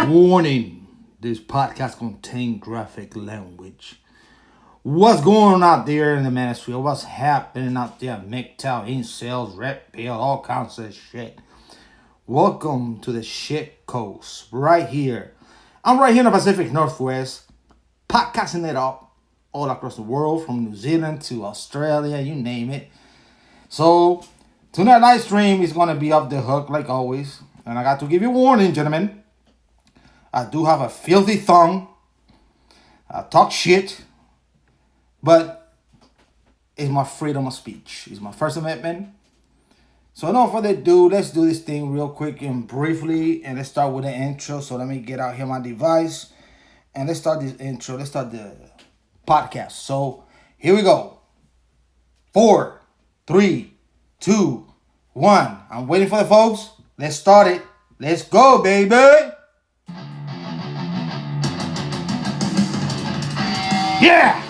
Warning, this podcast contains graphic language. What's going on out there in the ministry? What's happening out there? MGtow, incels, red pill, all kinds of shit. Welcome to the shit coast, right here. I'm right here in the Pacific Northwest, podcasting it up all across the world, from New Zealand to Australia, you name it. So, tonight live stream is going to be off the hook like always. And I got to give you a warning, gentlemen. I do have a filthy tongue. I talk shit. But it's my freedom of speech. It's my First Amendment. So no further ado, let's do this thing real quick and briefly. And let's start with an intro. So let me get out here my device. And let's start this intro. Let's start the podcast. So here we go. 4, 3, 2, 1. I'm waiting for the folks. Let's start it. Let's go, baby. Yeah!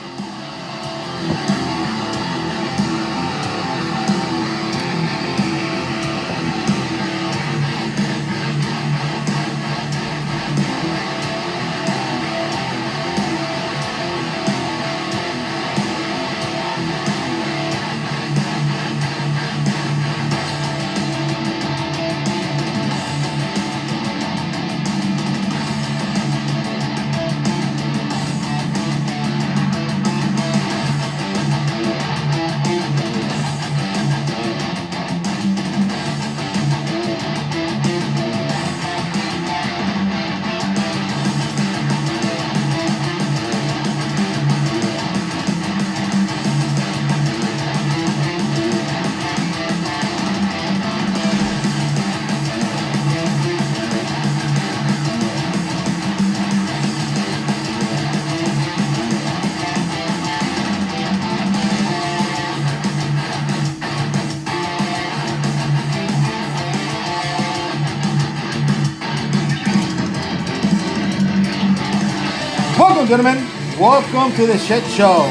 Welcome, gentlemen. Welcome to the shit show.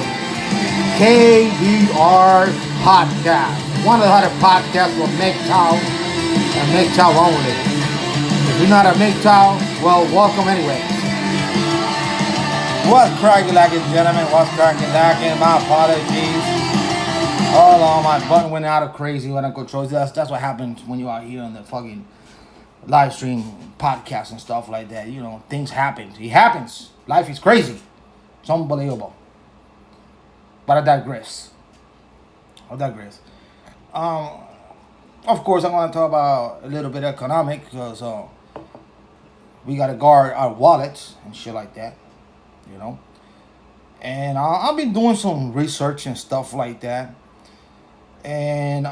KBR Podcast. One of the other podcasts with MGtow and MGtow only. If you're not a MGtow, well, welcome anyway. What's cracking lacking, gentlemen? What's cracking lacking? My apologies. Hold on, my button went out of crazy when I controls. That's what happens when you are here on the fucking live stream podcast and stuff like that. You know, things happen. It happens. Life is crazy. It's unbelievable. But I digress. Of course, I'm going to talk about a little bit of economic because we got to guard our wallets and shit like that, you know. And I've been doing some research and stuff like that. And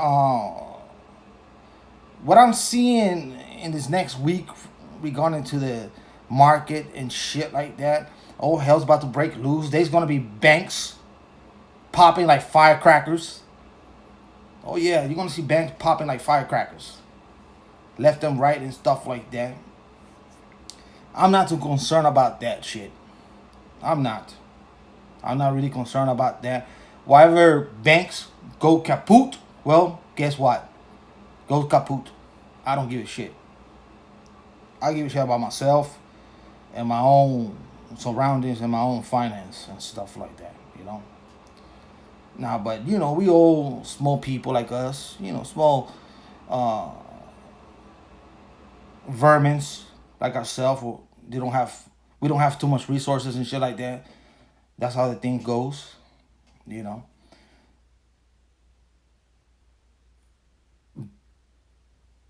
what I'm seeing in this next week regarding into the market and shit like that, oh, hell's about to break loose. There's going to be banks popping like firecrackers. Oh, yeah, you're going to see banks popping like firecrackers. Left and right and stuff like that. I'm not too concerned about that shit. I'm not really concerned about that. Whatever banks go kaput, well, guess what? Go kaput. I don't give a shit. I give a shit about myself and my own surroundings and my own finance and stuff like that, you know. Now, but, you know, we all small people like us, you know, small vermins like ourselves. We don't have too much resources and shit like that. That's how the thing goes, you know.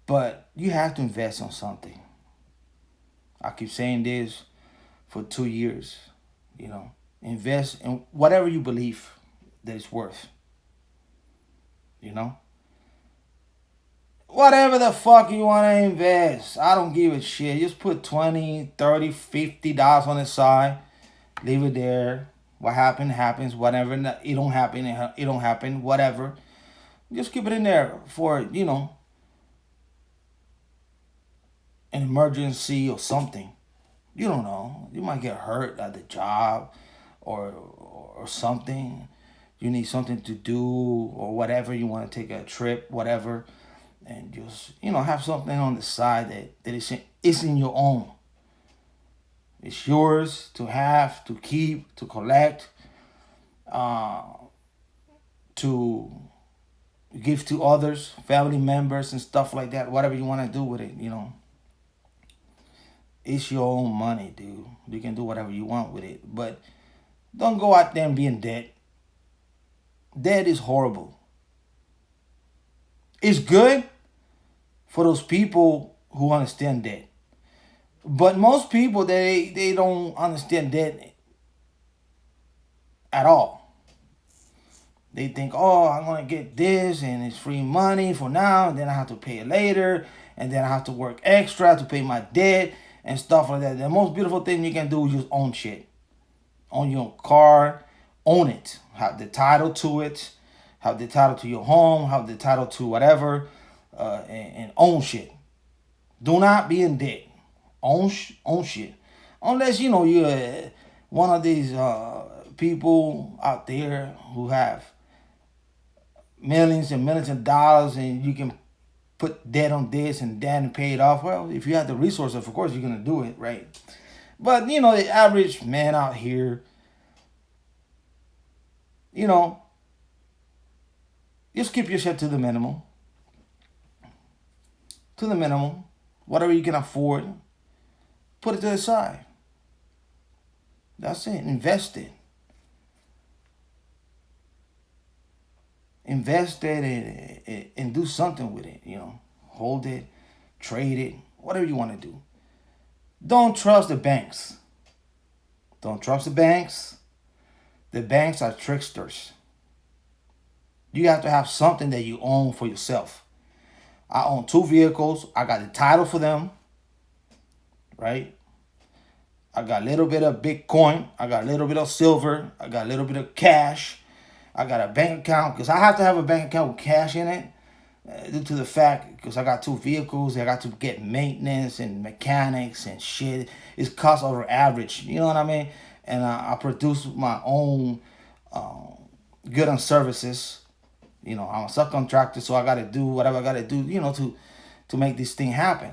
But you have to invest on something. I keep saying this for 2 years, you know. Invest in whatever you believe that it's worth, you know. Whatever the fuck you want to invest, I don't give a shit. Just put $20, $30, $50 on the side. Leave it there. What happens. Whatever. It don't happen. Whatever. Just keep it in there for, you know, an emergency or something. You don't know. You might get hurt at the job or something. You need something to do or whatever. You want to take a trip, whatever. And just, you know, have something on the side that isn't your own. It's yours to have, to keep, to collect, uh, to give to others, family members, and stuff like that. Whatever you want to do with it, it's your own money, dude. You can do whatever you want with it, but don't go out there and be in debt. Debt is horrible. It's good for those people who understand debt, but most people they don't understand debt at all. They think, oh, I'm gonna get this and it's free money for now, and then I have to pay it later, and then I have to work extra to pay my debt and stuff like that. The most beautiful thing you can do is just own shit. Own your car, own it. Have the title to it, have the title to your home, have the title to whatever, and own shit. Do not be in debt. Own shit. Unless you're one of these people out there who have millions and millions of dollars, and you can put debt on this and that and pay it off. Well, if you have the resources, of course you're gonna do it, right? But the average man out here, you know, just keep your shit to the minimum. To the minimum. Whatever you can afford, put it to the side. That's it. Invest it. Invest it and do something with it. Hold it, trade it, whatever you want to do. Don't trust the banks. Don't trust the banks. The banks are tricksters. You have to have something that you own for yourself. I own 2 vehicles. I got the title for them, right? I got a little bit of Bitcoin. I got a little bit of silver. I got a little bit of cash. I got a bank account because I have to have a bank account with cash in it due to the fact because I got 2 vehicles. I got to get maintenance and mechanics and shit. It's cost over average. You know what I mean? And I produce my own goods and services. I'm a subcontractor, so I got to do whatever I got to do, to make this thing happen,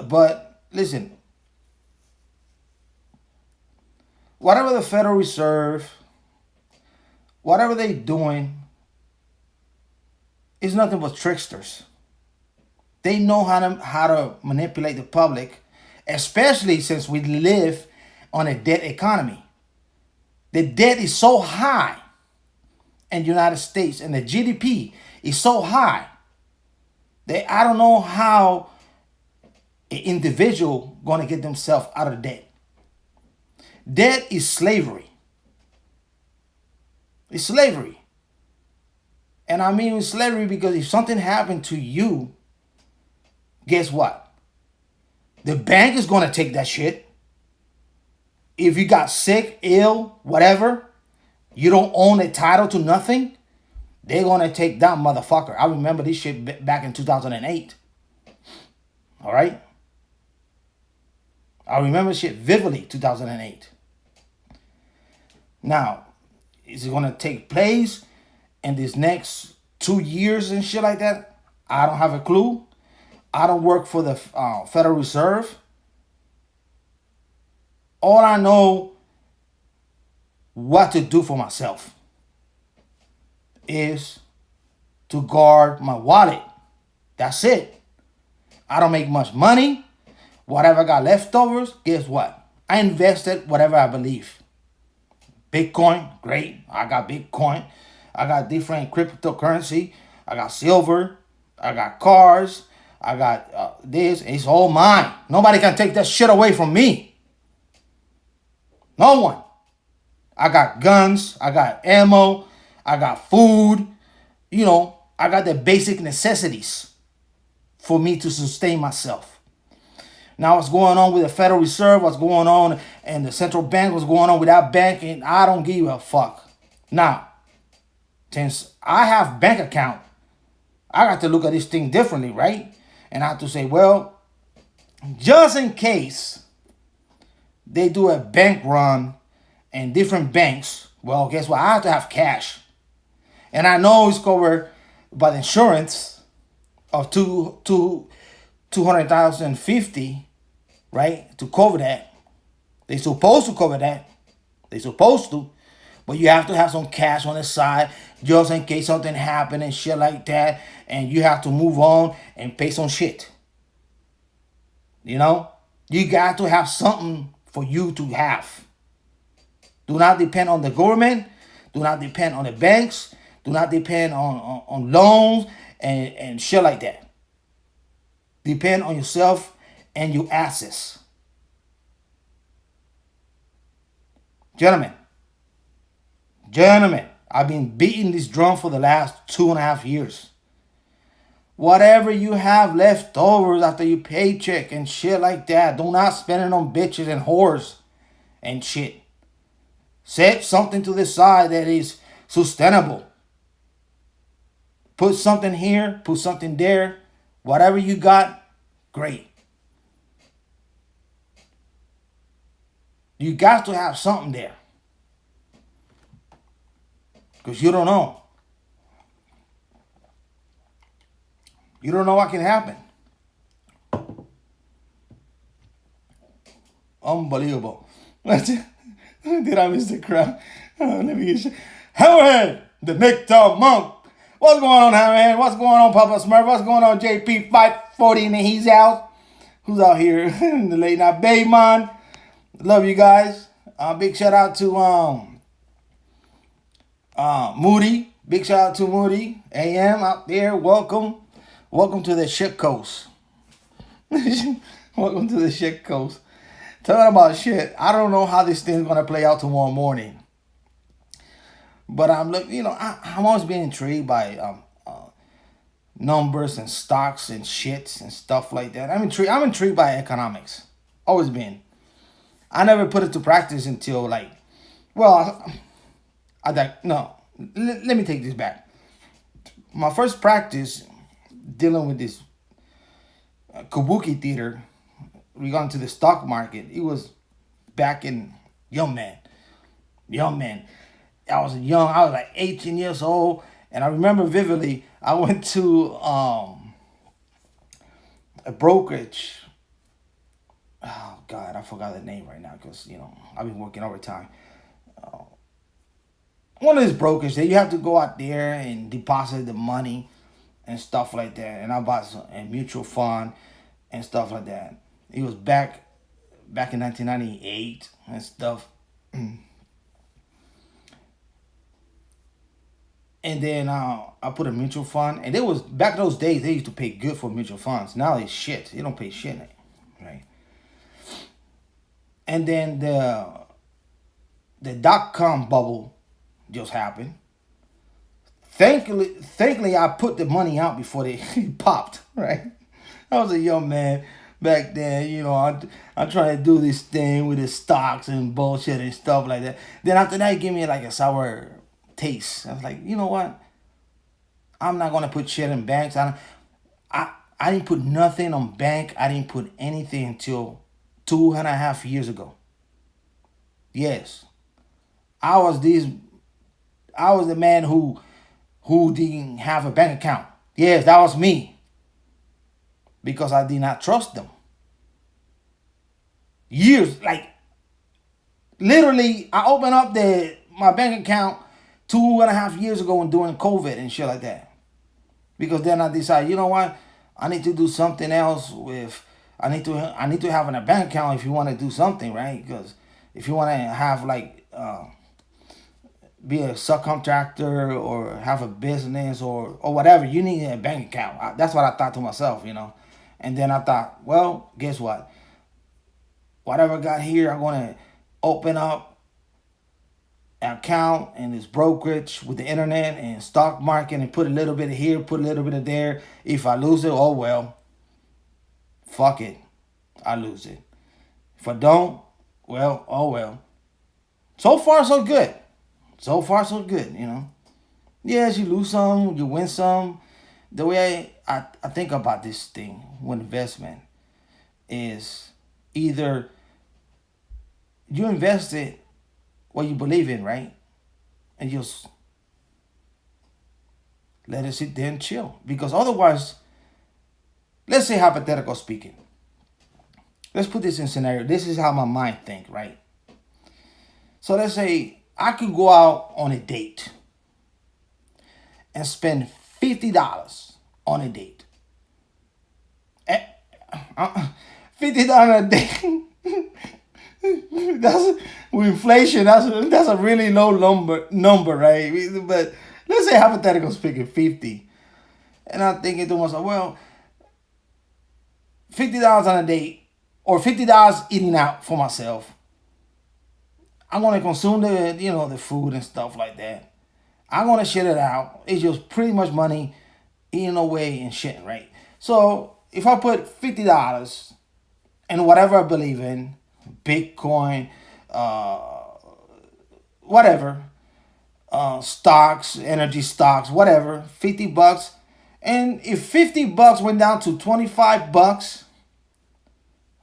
But listen, whatever the Federal Reserve, whatever they doing, is nothing but tricksters. They know how to manipulate the public, especially since we live on a debt economy. The debt is so high in the United States, and the GDP is so high that I don't know how an individual going to get themselves out of debt. Debt is slavery. It's slavery. And I mean slavery because if something happened to you, guess what? The bank is going to take that shit. If you got sick, ill, whatever, you don't own a title to nothing, they're going to take that motherfucker. I remember this shit back in 2008. All right? I remember shit vividly, 2008. Now, is it going to take place in these next 2 years and shit like that? I don't have a clue. I don't work for the Federal Reserve. All I know what to do for myself is to guard my wallet. That's it. I don't make much money. Whatever I got leftovers, guess what? I invested whatever I believe. Bitcoin, great. I got Bitcoin. I got different cryptocurrency. I got silver. I got cars. I got this. It's all mine. Nobody can take that shit away from me. No one. I got guns. I got ammo. I got food. I got the basic necessities for me to sustain myself. Now, what's going on with the Federal Reserve, what's going on and the central bank, what's going on with that bank, and I don't give a fuck. Now, since I have bank account, I got to look at this thing differently, right? And I have to say, well, just in case they do a bank run in different banks, well, guess what? I have to have cash. And I know it's covered by the insurance of 250, right? To cover that. They supposed to cover that. They supposed to. But you have to have some cash on the side just in case something happen and shit like that. And you have to move on and pay some shit. You know? You got to have something for you to have. Do not depend on the government. Do not depend on the banks. Do not depend on loans and shit like that. Depend on yourself and your assets. Gentlemen, I've been beating this drum for the last 2.5 years. Whatever you have left over after your paycheck and shit like that, do not spend it on bitches and whores and shit. Set something to the side that is sustainable. Put something here, put something there. Whatever you got, great. You got to have something there. Because you don't know. You don't know what can happen. Unbelievable. Did I miss the crowd? Let me get you. Hammerhead, the MGtow monk. What's going on, Hammerhead? What's going on, Papa Smurf? What's going on, JP 540 and he's out? Who's out here in the late night? Baymon. Love you guys. Big shout out to Moody. Big shout out to Moody. AM out there. Welcome. Welcome to the shit coast. Welcome to the shit coast. Talking about shit. I don't know how this thing's gonna play out tomorrow morning. But I'm always been intrigued by numbers and stocks and shits and stuff like that. I'm intrigued by economics. Always been. I never put it to practice until let me take this back. My first practice dealing with this kabuki theater regarding to the stock market, it was back in young man. I was like 18 years old, and I remember vividly, I went to a brokerage. Oh God, I forgot the name right now because I've been working overtime. One of these brokers that you have to go out there and deposit the money and stuff like that. And I bought a mutual fund and stuff like that. It was back in 1998 and stuff. And then I put a mutual fund, and it was back in those days they used to pay good for mutual funds. Now they shit. They don't pay shit, right? And then the .com bubble just happened. Thankfully, I put the money out before they popped. Right? I was a young man back then. I'm trying to do this thing with the stocks and bullshit and stuff like that. Then after that, it gave me like a sour taste. I was like, you know what? I'm not gonna put shit in banks. I didn't put nothing on bank. I didn't put anything until 2.5 years ago. Yes, I was the man who didn't have a bank account. Yes, that was me. Because I did not trust them. Years, like literally, I opened up my bank account 2.5 years ago and during COVID and shit like that. Because then I decided, you know what? I need to do something else with. I need to have a bank account if you want to do something, right? Because if you want to have be a subcontractor or have a business or whatever, you need a bank account. That's what I thought to myself, And then I thought, well, guess what? Whatever I got here, I'm going to open up an account in this brokerage with the internet and stock market and put a little bit of here, put a little bit of there. If I lose it, oh well. Fuck it. I lose it. If I don't, well, oh well. So far, so good. So far, so good, Yes, you lose some, you win some. The way I think about this thing with investment is either you invest it what you believe in, right? And just let it sit there and chill. Because otherwise, let's say hypothetical speaking, let's put this in scenario. This is how my mind think, right? So let's say I could go out on a date and spend $50 on a date. Eh, $50 a day. That's with inflation. That's a really low number, right? But let's say hypothetical speaking, 50. And I'm thinking to myself, well, $50 on a date or $50 eating out for myself. I'm gonna consume the food and stuff like that. I'm gonna shit it out. It's just pretty much money eating away and shit, right? So if I put $50 in whatever I believe in, Bitcoin, whatever, stocks, energy stocks, whatever, $50. And if $50 went down to $25,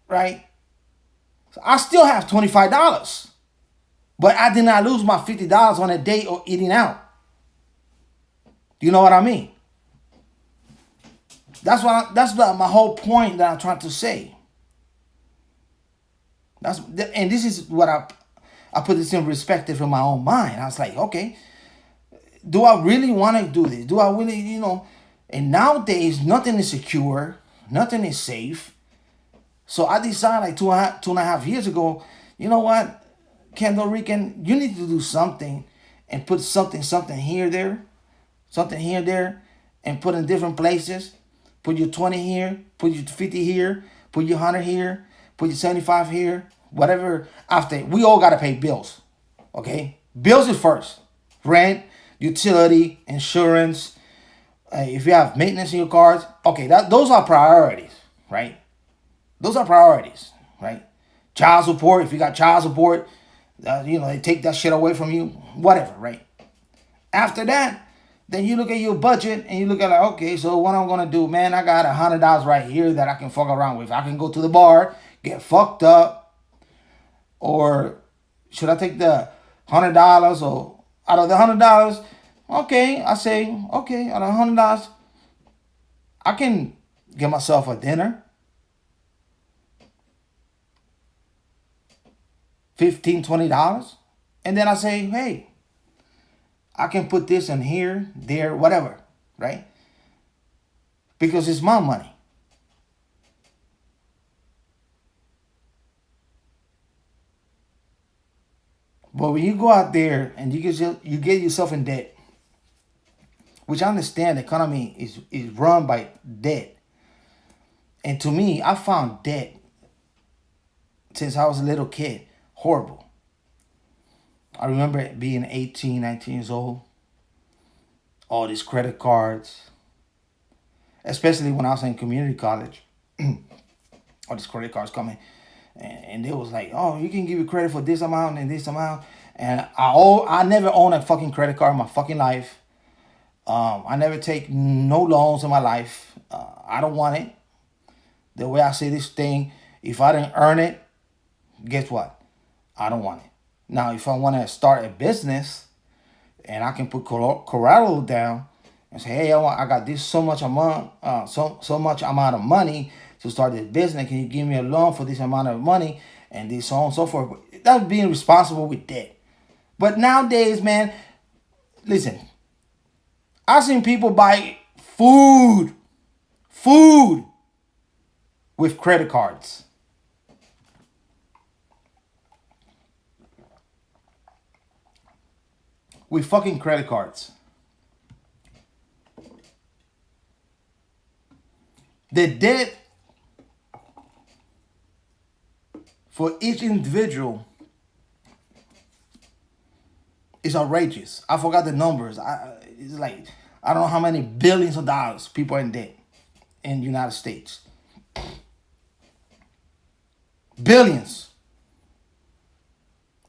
right? So I still have $25. But I did not lose my $50 on a date or eating out. Do you know what I mean? That's my whole point that I'm trying to say. And this is what I put this in perspective in my own mind. I was like, okay, do I really want to do this? Do I really, And nowadays, nothing is secure, nothing is safe. So I decided like two and a half years ago, you know what? Kendall Rican, you need to do something and put something here, there, and put in different places. Put your 20 here, put your 50 here, put your 100 here, put your 75 here, whatever. After, we all got to pay bills, okay? Bills is first. Rent, utility, insurance. If you have maintenance in your cars, okay, those are priorities, right? Those are priorities, right? Child support, if you got child support, they take that shit away from you, whatever, right? After that, then you look at your budget and you look at like, okay, so what I'm gonna do, man, I got $100 right here that I can fuck around with. I can go to the bar, get fucked up, or should I take the $100 or out of the $100? Okay, I say, okay, out of $100, I can get myself a dinner. $15, $20. And then I say, hey, I can put this in here, there, whatever, right? Because it's my money. But when you go out there and you get yourself in debt, which I understand the economy is run by debt. And to me, I found debt since I was a little kid horrible. I remember being 18, 19 years old. All these credit cards. Especially when I was in community college. All these credit cards coming. And they was like, oh, you can give you credit for this amount and this amount. And I never owned a fucking credit card in my fucking life. I never take no loans in my life. I don't want it. The way I say this thing, if I didn't earn it, guess what? I don't want it. Now, if I want to start a business and I can put collateral down and say, hey, I got this so much amount of money to start this business. Can you give me a loan for this amount of money? And this so on and so forth. That's being responsible with debt. But nowadays, man, listen, I've seen people buy food with credit cards. With fucking credit cards. The debt for each individual is outrageous. I forgot the numbers. It's like, I don't know how many billions of dollars people are in debt in the United States. Billions.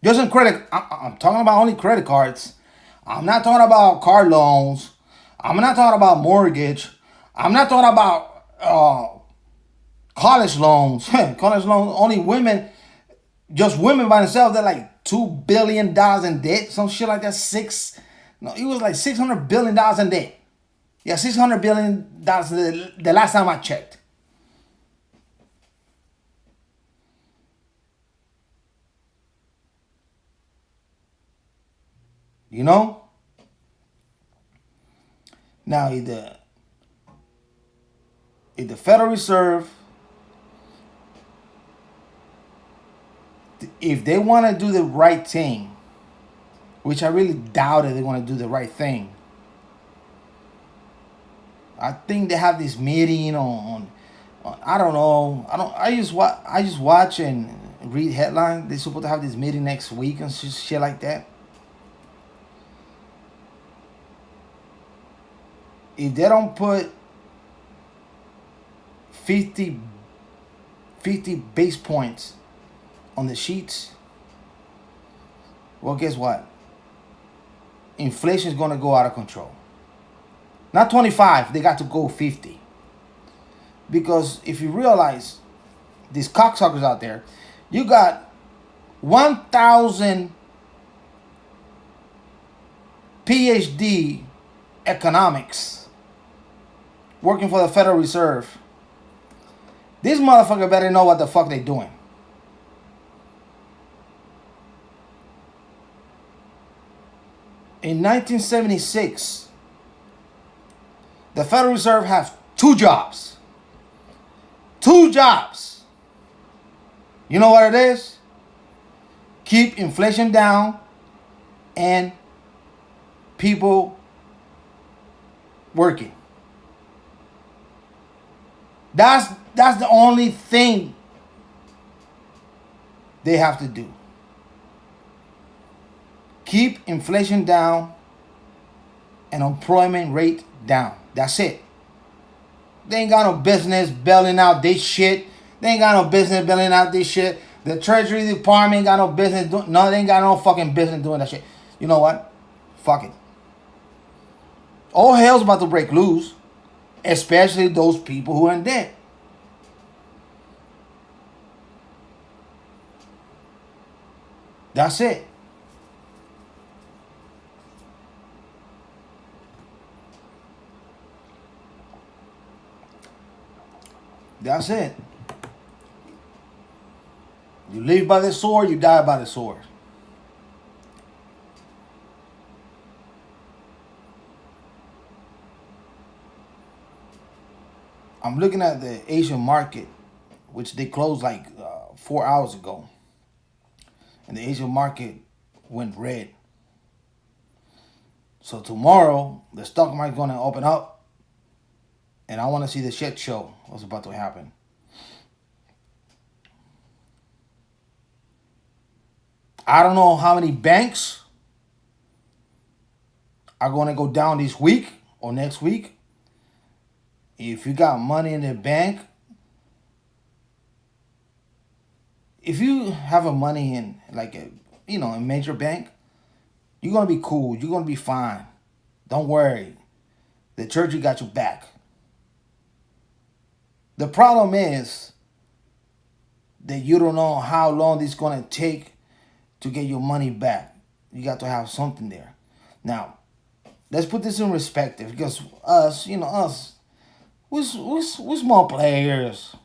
Just in credit. I'm talking about only credit cards. I'm not talking about car loans. I'm not talking about mortgage. I'm not talking about college loans. College loans, only women, just women by themselves, they're like $2 billion in debt. Some shit like that. It was like $600 billion in debt. Yeah, $600 billion the last time I checked. You know? Now, if the Federal Reserve, if they want to do the right thing, which I really doubt that they want to do the right thing, I think they have this meeting on I don't know. I just watch and read headlines. They're supposed to have this meeting next week and shit like that. If they don't put 50, 50 base points on the sheets, well, guess what? Inflation is going to go out of control. Not 25, they got to go 50. Because if you realize, these cocksuckers out there, you got 1,000 PhD economics working for the Federal Reserve. This motherfucker better know what the fuck they doing. In 1976, the Federal Reserve have two jobs. Two jobs. You know what it is? Keep inflation down and people working. That's the only thing they have to do. Keep inflation down and unemployment rate down. That's it. They ain't got no business bailing out this shit. They ain't got no business bailing out this shit. The Treasury Department ain't got no business doing. No, they ain't got no fucking business doing that shit. You know what? Fuck it. All hell's about to break loose, especially those people who are in debt. That's it. That's it. You live by the sword, you die by the sword. I'm looking at the Asian market, which they closed like 4 hours ago. And the Asian market went red. So tomorrow, the stock market going to open up. And I want to see the shit show what's about to happen. I don't know how many banks are going to go down this week or next week. If you got money in the bank, if you have a money in like a major bank, you're going to be cool. You're going to be fine. Don't worry. The church got your back. The problem is that you don't know how long this is going to take to get your money back. You got to have something there. Now, let's put this in perspective, because us, we're small players.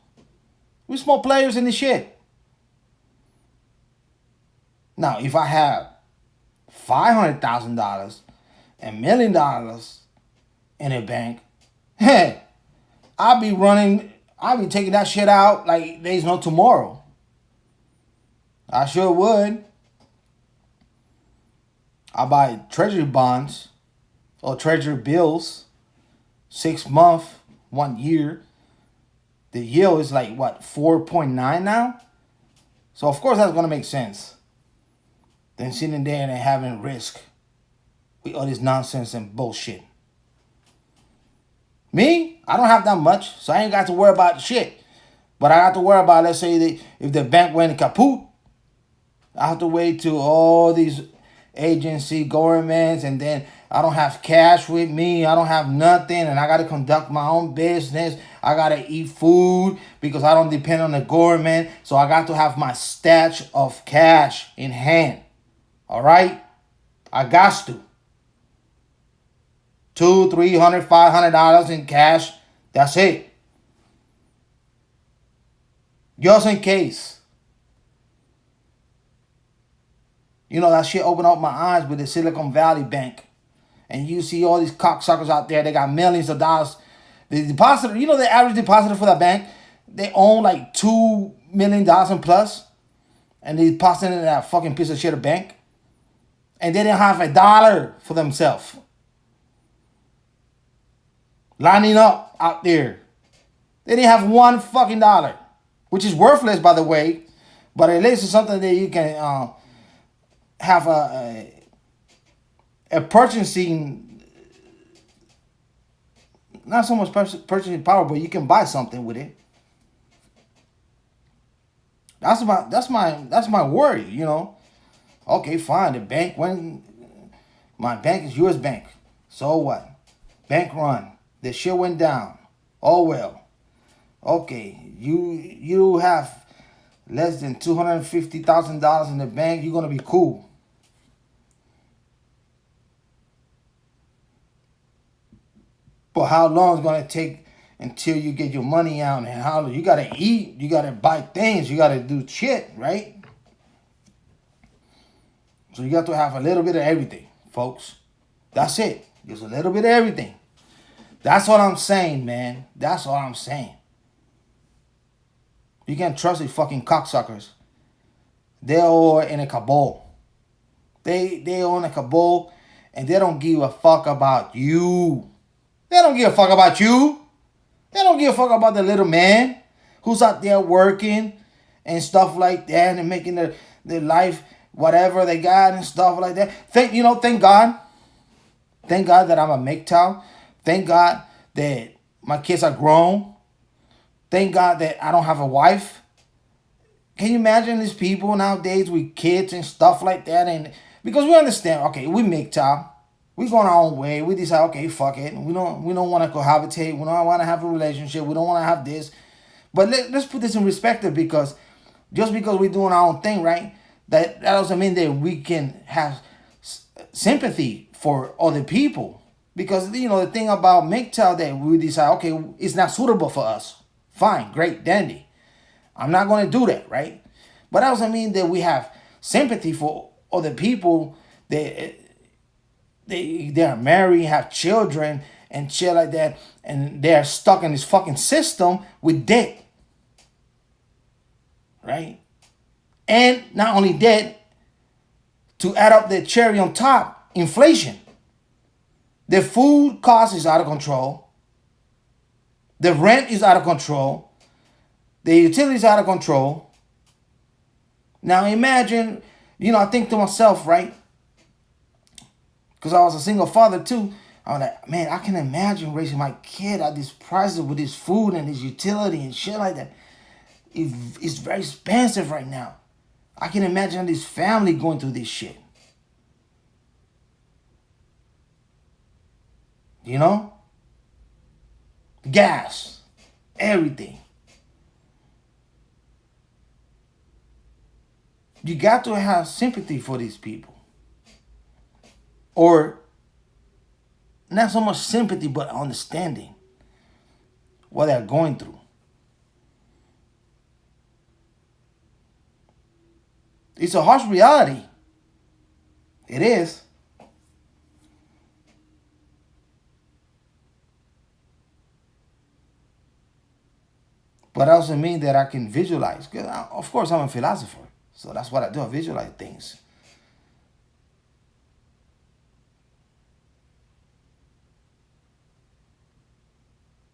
We're small players in this shit. Now, if I have $500,000 and $1 million in a bank, hey, I'll be taking that shit out like there's no tomorrow. I sure would. I buy treasury bonds or treasury bills, 6 months, 1 year. The yield is like what, 4.9 now? So of course that's gonna make sense. Than sitting there and having risk with all this nonsense and bullshit. Me, I don't have that much, so I ain't got to worry about shit. But I have to worry about, let's say, if the bank went kaput, I have to wait till all these agency, governments, and then I don't have cash with me. I don't have nothing, and I got to conduct my own business. I got to eat food because I don't depend on the government. So I got to have my stash of cash in hand. All right? I got to. $200, $300, $500 in cash. That's it. Just in case. You know, that shit opened up my eyes with the Silicon Valley Bank. And you see all these cocksuckers out there, they got millions of dollars. The depositor, you know, the average depositor for that bank, they own like $2 million and plus. And they deposit in that fucking piece of shit of bank. And they didn't have a dollar for themselves. Lining up out there. They didn't have one fucking dollar. Which is worthless, by the way. But at least it's something that you can have a purchasing, not so much purchasing power, but you can buy something with it. That's my worry, you know. Okay, fine. The bank my bank is US Bank. So what? Bank run. The shit went down. Oh well. Okay, you have less than $250,000 in the bank. You're gonna be cool. But how long is gonna take until you get your money out? And how you gotta eat, you gotta buy things, you gotta do shit, right? So you got to have a little bit of everything, folks. That's it. Just a little bit of everything. That's what I'm saying, man. That's what I'm saying. You can't trust these fucking cocksuckers. They're all in a cabal. They own a cabal, and they don't give a fuck about you. They don't give a fuck about you. They don't give a fuck about the little man who's out there working and stuff like that and making their life whatever they got and stuff like that. Thank God. Thank God that I'm a MGtow. Thank God that my kids are grown. Thank God that I don't have a wife. Can you imagine these people nowadays with kids and stuff like that? And because we understand, okay, we MGtow. We going our own way. We decide, okay, fuck it. We don't want to cohabitate. We don't want to have a relationship. We don't want to have this. But let's put this in perspective, because just because we're doing our own thing, right? That doesn't mean that we can have sympathy for other people. Because, you know, the thing about MGtow, that we decide, okay, it's not suitable for us. Fine, great, dandy. I'm not going to do that, right? But that doesn't mean that we have sympathy for other people that they are married, have children, and shit like that, and they're stuck in this fucking system with debt. Right? And not only that, to add up the cherry on top, inflation. The food cost is out of control. The rent is out of control. The utilities are out of control. Now imagine, you know, I think to myself, right? Because I was a single father too. I was like, man, I can imagine raising my kid at these prices with this food and this utility and shit like that. It's very expensive right now. I can imagine this family going through this shit. You know? Gas. Everything. You got to have sympathy for these people. Or not so much sympathy, but understanding what they're going through. It's a harsh reality. It is. But that doesn't mean that I can visualize. Of course, I'm a philosopher. So that's what I do. I visualize things.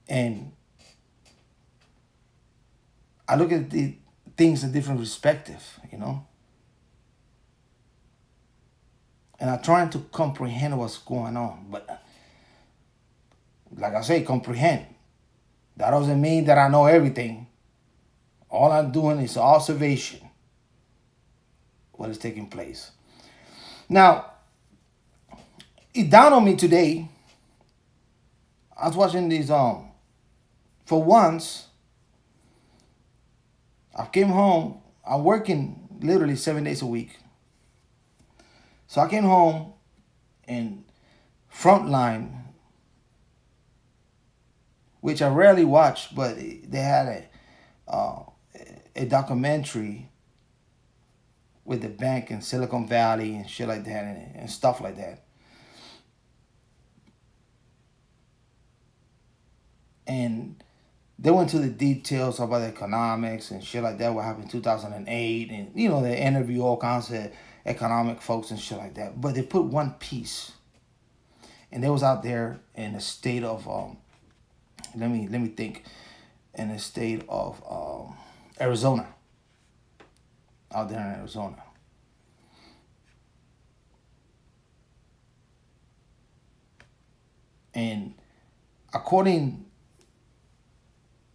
And I look at the things in different perspective, you know. And I'm trying to comprehend what's going on. But like I say, comprehend. That doesn't mean that I know everything. All I'm doing is observation. What is taking place. Now, it dawned on me today. I was watching these, for once, I came home. I'm working literally 7 days a week. So I came home and Frontline, which I rarely watch, but they had a documentary with the bank in Silicon Valley and shit like that and stuff like that. And they went to the details about the economics and shit like that, what happened in 2008. And, you know, they interview all kinds of economic folks and shit like that. But they put one piece. And they was out there in the state of, let me think, in the state of Arizona. Out there in Arizona. And according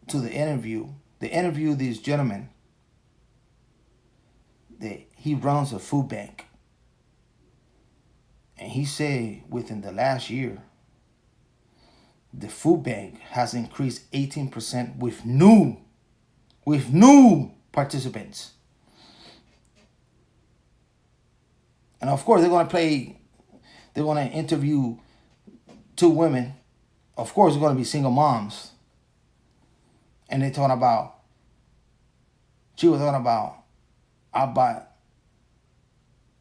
to the interview, they interviewed these gentlemen. He runs a food bank. And he said within the last year, the food bank has increased 18% with new participants. And of course, they're going to interview two women. Of course, they're going to be single moms. And she was talking about, I bought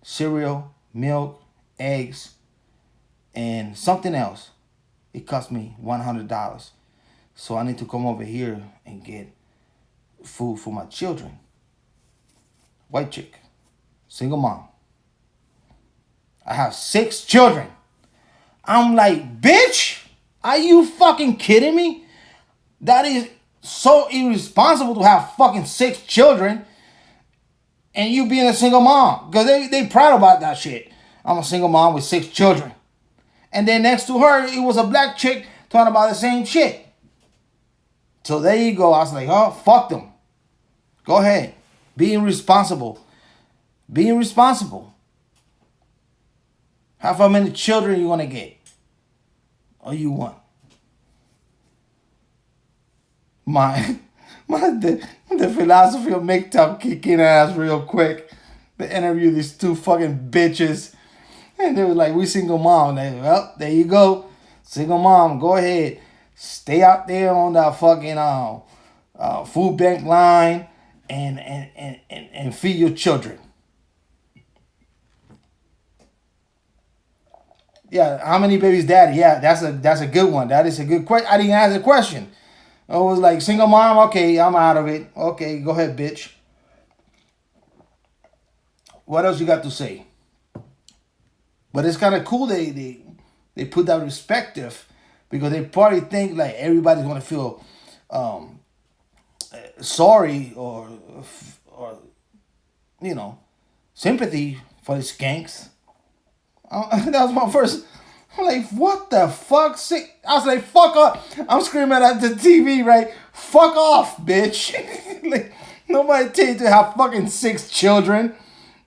cereal, milk, eggs, and something else. It cost me $100. So I need to come over here and get food for my children. White chick, single mom. I have 6 children. I'm like, bitch, are you fucking kidding me? That is so irresponsible to have fucking 6 children and you being a single mom. Because they proud about that shit. I'm a single mom with 6 children. And then next to her, it was a black chick talking about the same shit. So there you go. I was like, oh, fuck them. Go ahead. Being responsible. Being responsible. How many children you want to get? Or you want? The philosophy of MGtow kicking ass real quick. They interview these 2 fucking bitches. And they were like, we single mom. They, well, there you go. Single mom, go ahead. Stay out there on that fucking food bank line and feed your children. Yeah, how many babies daddy? Yeah, that's a good one. That is a good question. I didn't ask the question. I was like, single mom, okay, I'm out of it. Okay, go ahead, bitch. What else you got to say? But it's kind of cool they put that perspective because they probably think like everybody's gonna feel sorry or you know, sympathy for the skanks. That was my first. I'm like, what the fuck? I was like, fuck off. I'm screaming at the TV, right? Fuck off, bitch. Like, nobody tell you to have fucking 6 children.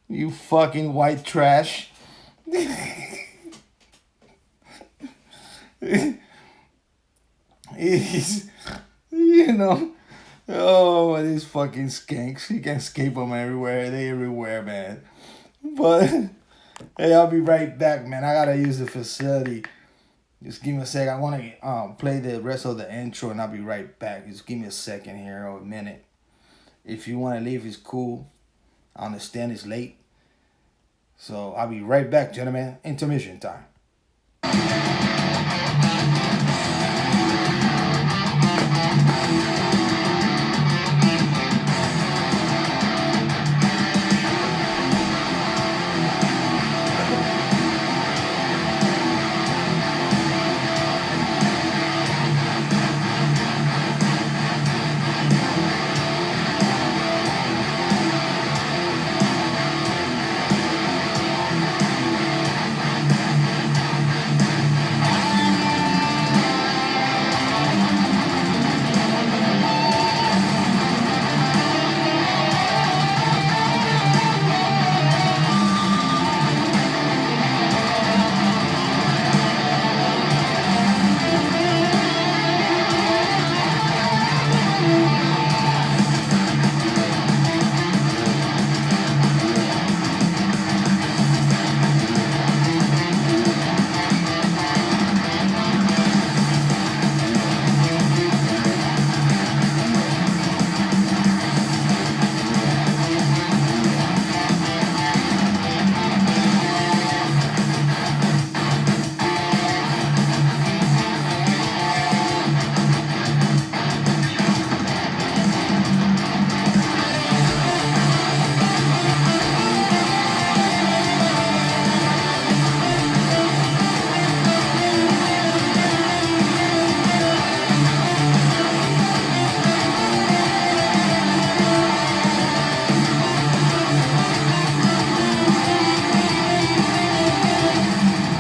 You fucking white trash. You know, oh, these fucking skanks. You can escape them everywhere. They everywhere, man. But hey, I'll be right back, man. I gotta use the facility. Just give me a sec. I want to play the rest of the intro, and I'll be right back. Just give me a second here or a minute. If you want to leave, it's cool. I understand it's late. So I'll be right back, gentlemen. Intermission time.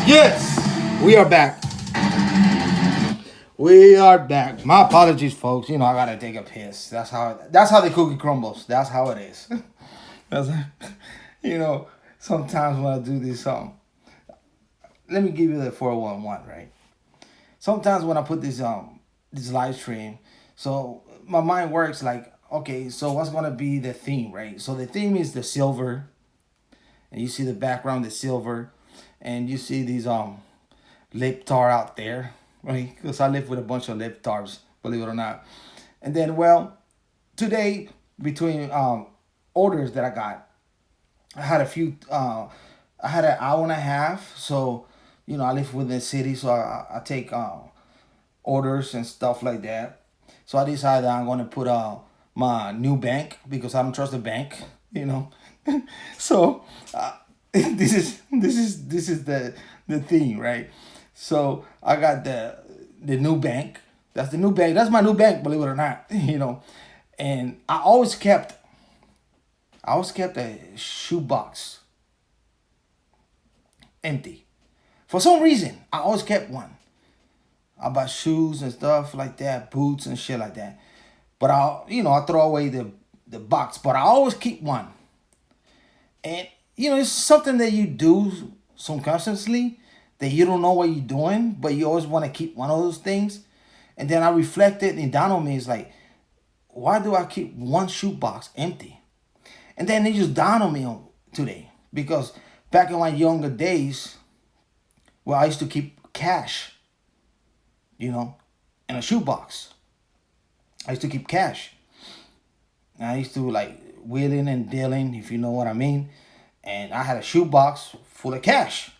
Yes, we are back. We are back. My apologies, folks. You know I gotta take a piss. That's how the cookie crumbles. That's how it is. That's you know sometimes when I do this let me give you the 411, right? Sometimes when I put this live stream, so my mind works like, okay, so what's gonna be the theme, right? So the theme is the silver, and you see the background, the silver, and you see these lip tar out there, right? Because I live with a bunch of lip tars, believe it or not. And then, well, today between orders that I got, I had a few. I had an hour and a half, so I live within the city, so I take orders and stuff like that. So I decided I'm going to put my new bank because I don't trust the bank, you know. So this is the thing, right? So I got the new bank. That's the new bank. That's my new bank, believe it or not, And I always kept a shoebox empty. For some reason, I always kept one. I buy shoes and stuff like that, boots and shit like that. But I throw away the box. But I always keep one. And it's something that you do subconsciously that you don't know what you're doing, but you always want to keep one of those things. And then I reflected, and it dawned on me, it's like, why do I keep one shoebox empty? And then it just dawned on me today because back in my younger days, well, I used to keep cash, in a shoebox. I used to keep cash. And I used to like wheeling and dealing, if you know what I mean. And I had a shoebox full of cash,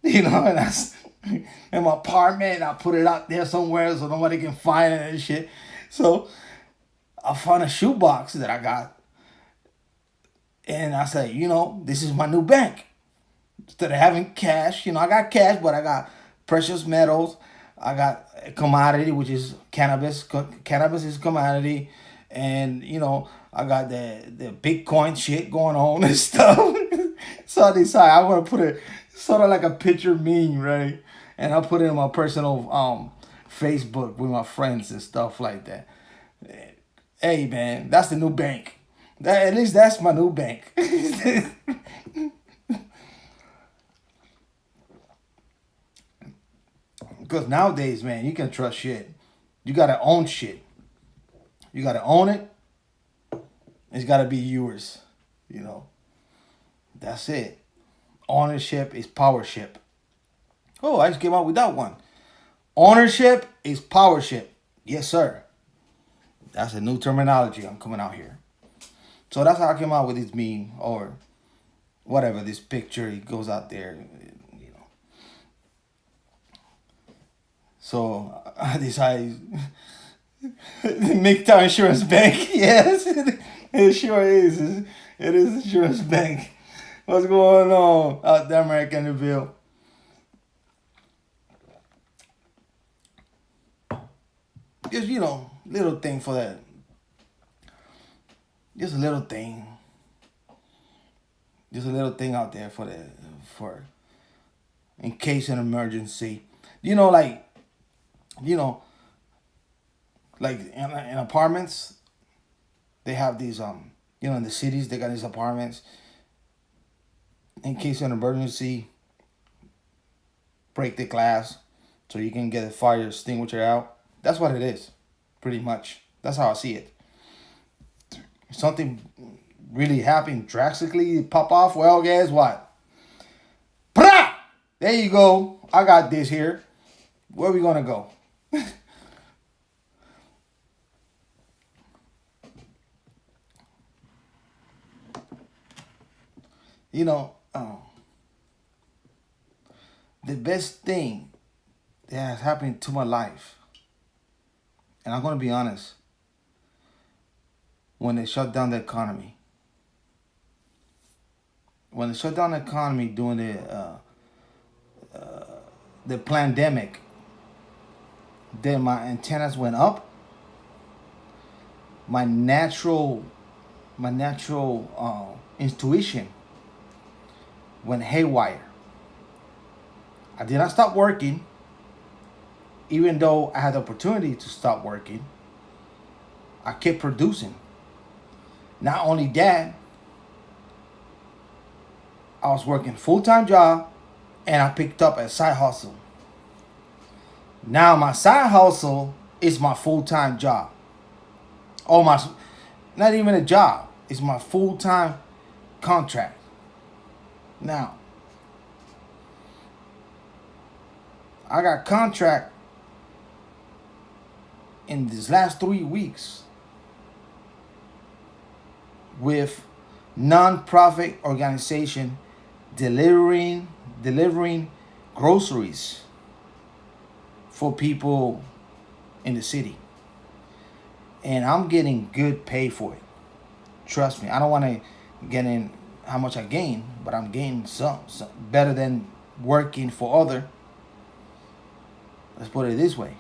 and that's in my apartment. I put it out there somewhere so nobody can find it and shit. So I found a shoebox that I got, and I said, this is my new bank. Instead of having cash, I got cash, but I got precious metals. I got a commodity, which is cannabis. Cannabis is commodity, and I got the Bitcoin shit going on and stuff. So I decided I want to put it sort of like a picture meme, right? And I put it in my personal Facebook with my friends and stuff like that. Hey man, that's the new bank. At least that's my new bank. Because nowadays, man, you can trust shit. You gotta own shit. You gotta own it. It's gotta be yours. You know. That's it. Ownership is powership. Oh, I just came out with that one. Ownership is powership. Yes, sir. That's a new terminology. I'm coming out here. So that's how I came out with this meme or whatever, this picture. It goes out there, So I decided MGtow Insurance Bank. Yes, it sure is. It is Insurance Bank. What's going on out there, Americanville? Just little thing for that. Just a little thing. Just a little thing out there for in case an emergency. Like like in apartments, they have these in the cities they got these apartments in case of an emergency. Break the glass so you can get a fire extinguisher out. That's what it is, pretty much. That's how I see it. Something really happened drastically pop off. Well, guess what? Prah! There you go. I got this here. Where we gonna go? The best thing that has happened to my life, and I'm gonna be honest, when they shut down the economy. When they shut down the economy during the pandemic, then my antennas went up. My natural intuition went haywire. I did not stop working, even though I had the opportunity to stop working. I kept producing. Not only that, I was working full-time job and I picked up a side hustle. Now my side hustle is my full-time job. Oh my, not even a job. It's my full-time contract. Now, I got contract in these last 3 weeks with non-profit organization delivering groceries for people in the city, and I'm getting good pay for it. Trust me, I don't want to get in how much I gain, but I'm gaining some better than working for other. Let's put it this way.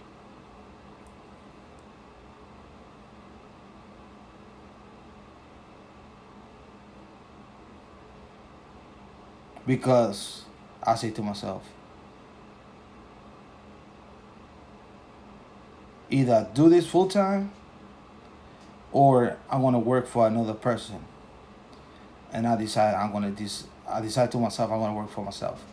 Because I say to myself, either do this full time or I want to work for another person. And I decide I decide to myself I want to work for myself.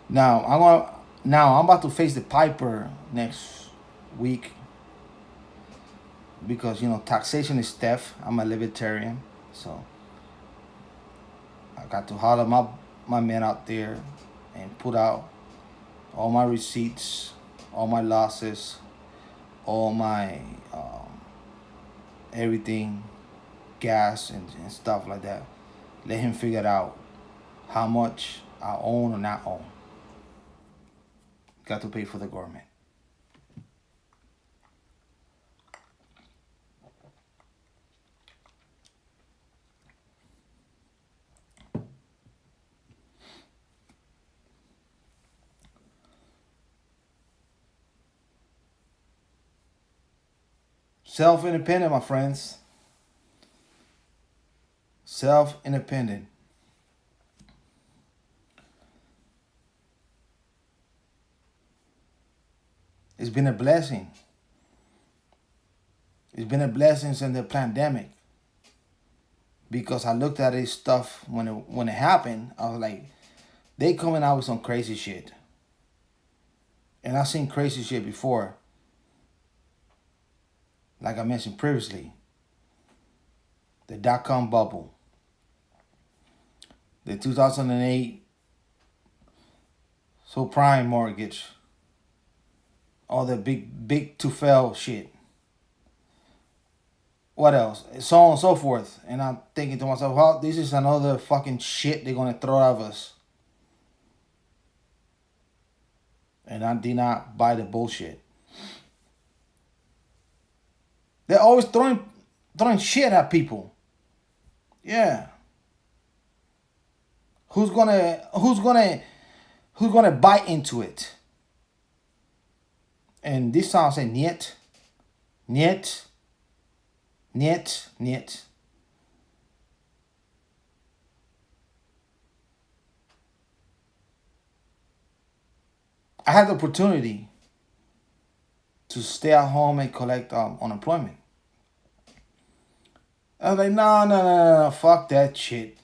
Now I'm about to face the Piper next week because taxation is theft. I'm a libertarian, so I got to holler my men out there and put out all my receipts, all my losses, all my everything, gas and stuff like that. Let him figure out how much I own or not own. Got to pay for the government. Self-independent, my friends. Self-independent. It's been a blessing. It's been a blessing since the pandemic. Because I looked at this stuff when it happened. I was like, they coming out with some crazy shit. And I've seen crazy shit before. Like I mentioned previously. The dot-com bubble. The 2008 subprime mortgage. All the big to fail shit. What else? So on and so forth. And I'm thinking to myself, well, this is another fucking shit they're going to throw at us. And I did not buy the bullshit. They're always throwing shit at people. Yeah. Who's gonna bite into it? And this time I say niet, niet, niet, niet. I had the opportunity to stay at home and collect unemployment. I was like, no, fuck that shit.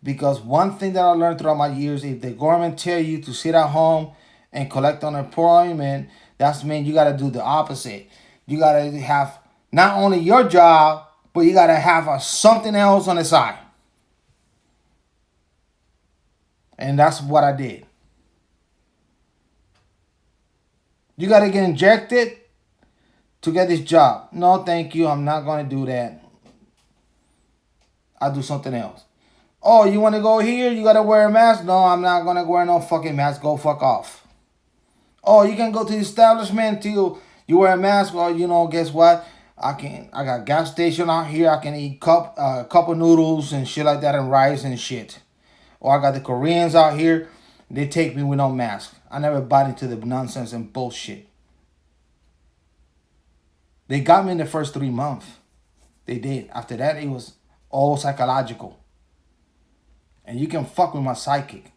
Because one thing that I learned throughout my years, if the government tell you to sit at home and collect unemployment, that's mean you got to do the opposite. You got to have not only your job, but you got to have something else on the side. And that's what I did. You got to get injected to get this job. No, thank you. I'm not going to do that. I'll do something else. Oh, you want to go here? You got to wear a mask? No, I'm not going to wear no fucking mask. Go fuck off. Oh, you can go to the establishment till you wear a mask. Well, guess what? I got gas station out here. I can eat cup of noodles and shit like that and rice and shit. Or I got the Koreans out here. They take me with no mask. I never bought into the nonsense and bullshit. They got me in the first 3 months. They did. After that, it was all psychological. And you can fuck with my psychic.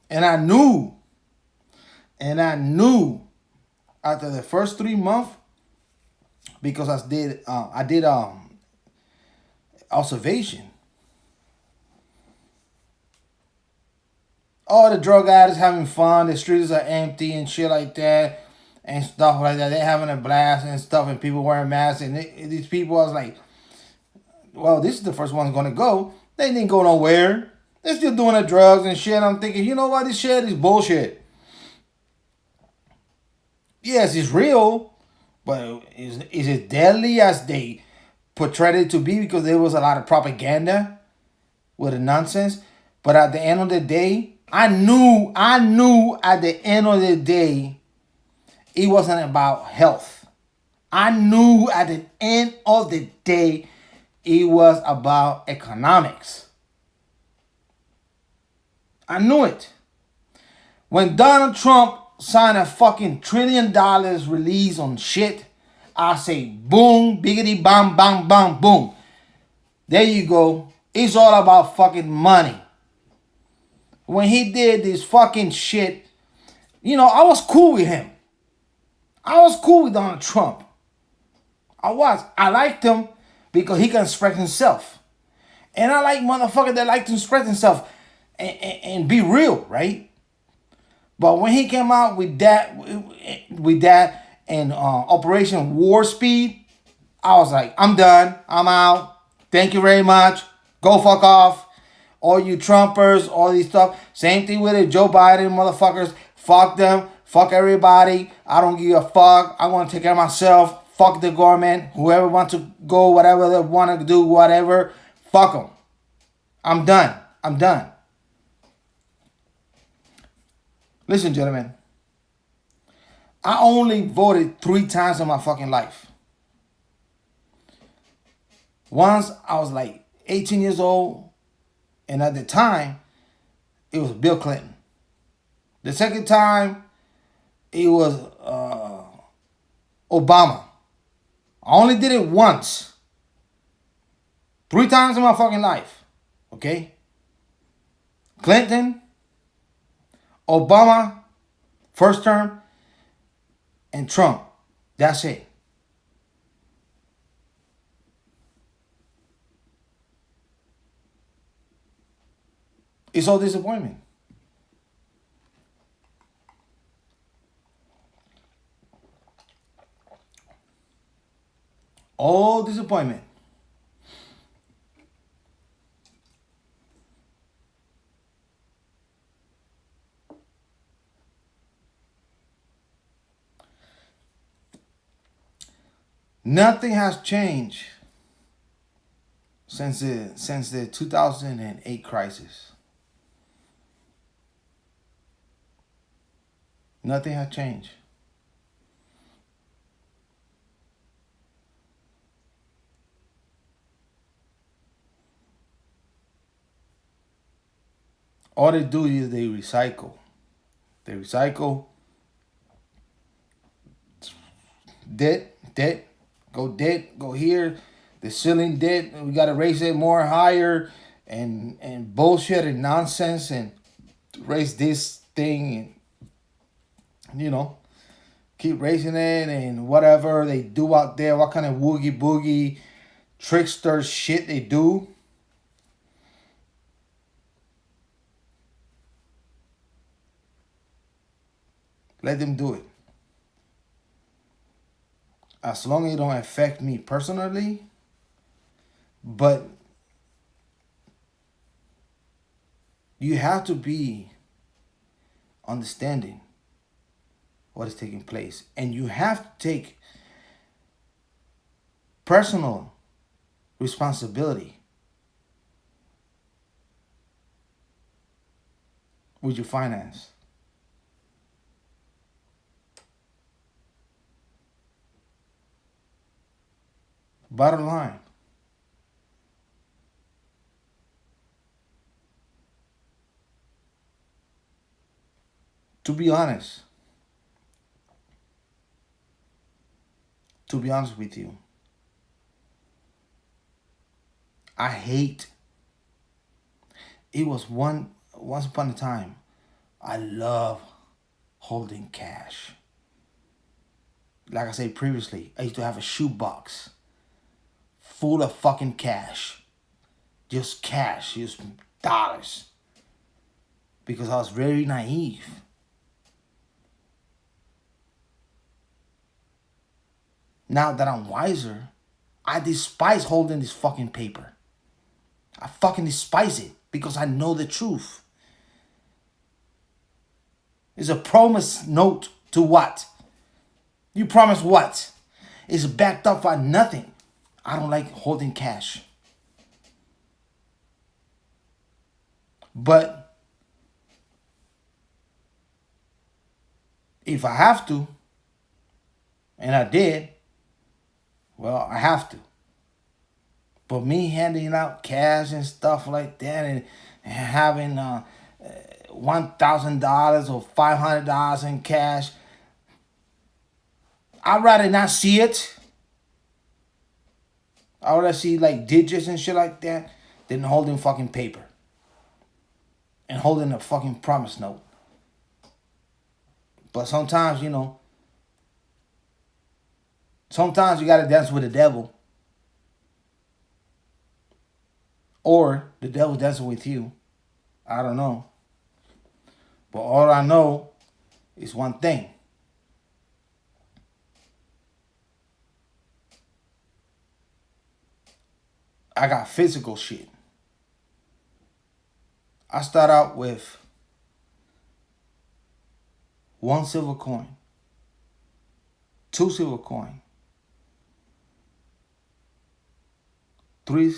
And I knew after the first 3 months, because I did observation. All the drug addicts having fun, the streets are empty and shit like that, and stuff like that. They're having a blast and stuff, and people wearing masks. And these people, I was like, well, this is the first one's gonna go. They didn't go nowhere. They're still doing the drugs and shit. I'm thinking, you know what? This shit is bullshit. Yes, it's real, but is it deadly as they portrayed it to be? Because there was a lot of propaganda with the nonsense. But at the end of the day, I knew at the end of the day, it wasn't about health. I knew at the end of the day, it was about economics. I knew it. When Donald Trump signed a fucking $1 trillion release on shit, I say boom, biggity, bam, bam, bam, boom. There you go. It's all about fucking money. When he did this fucking shit, I was cool with him. I was cool with Donald Trump. I liked him because he can express himself. And I like motherfuckers that like to express themselves and be real, right? But when he came out with that and Operation War Speed, I was like, I'm done. I'm out. Thank you very much. Go fuck off. All you Trumpers, all these stuff. Same thing with it. Joe Biden, motherfuckers. Fuck them. Fuck everybody. I don't give a fuck. I want to take care of myself. Fuck the government. Whoever wants to go, whatever they want to do, whatever. Fuck them. I'm done. I'm done. Listen, gentlemen. I only voted 3 times in my fucking life. Once I was like 18 years old. And at the time, it was Bill Clinton. The second time, it was Obama. I only did it once. 3 times in my fucking life. Okay? Clinton, Obama, first term, and Trump. That's it. It's all disappointment. All disappointment. Nothing has changed since the 2008 crisis. Nothing has changed. All they do is they recycle. They recycle. Debt, go here. The ceiling debt, we gotta raise it more higher, and bullshit and nonsense, and raise this thing, and keep raising it, and whatever they do out there, what kind of woogie boogie trickster shit they do. Let them do it. As long as it don't affect me personally, but you have to be understanding what is taking place. And you have to take personal responsibility with your finance. Bottom line. To be honest, to be honest with you, I hate. It was once upon a time. I love holding cash. Like I said previously, I used to have a shoebox full of fucking cash. Just cash, just dollars. Because I was very naive. Now that I'm wiser, I despise holding this fucking paper. I fucking despise it because I know the truth. It's a promise note to what? You promise what? It's backed up by nothing. I don't like holding cash. But if I have to, and I did, well, I have to. But me handing out cash and stuff like that and having $1,000 or $500 in cash, I'd rather not see it. I'd rather see like digits and shit like that than holding fucking paper. And holding a fucking promise note. But sometimes, sometimes you gotta dance with the devil. Or the devil dancing with you. I don't know. But all I know is one thing. I got physical shit. I start out with 1 silver coin, 2 silver coin, 3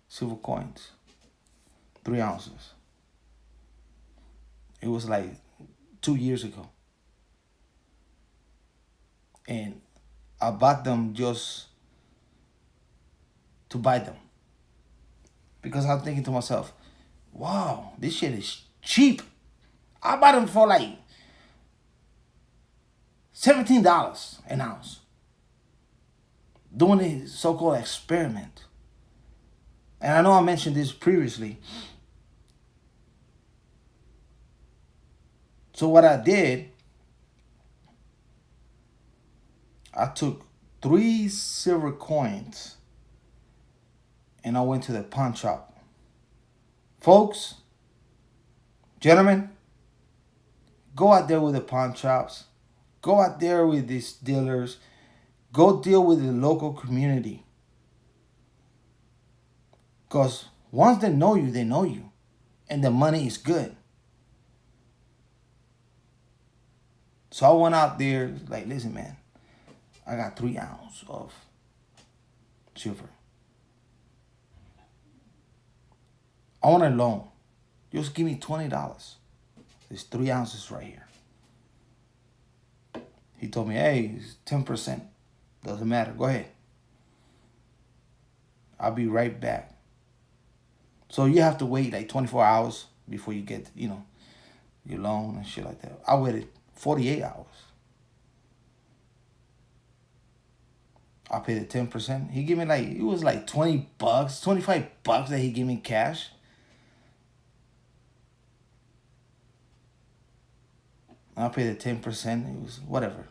silver coins, 3 ounces. It was like 2 years ago. And I bought them just to buy them. Because I'm thinking to myself, wow, this shit is cheap. I bought them for like $17 an ounce. Doing a so-called experiment. And I know I mentioned this previously. So what I did, I took 3 silver coins and I went to the pawn shop. Folks, gentlemen, go out there with the pawn shops. Go out there with these dealers. Go deal with the local community. Because once they know you, they know you. And the money is good. So I went out there like, listen, man, I got 3 ounces of silver. I want a loan. Just give me $20. There's 3 ounces right here. He told me, hey, it's 10%. Doesn't matter. Go ahead. I'll be right back. So you have to wait like 24 hours before you get, your loan and shit like that. I waited 48 hours. I paid the 10%. He gave me it was like $20, $25 that he gave me cash. I paid the 10%. It was whatever.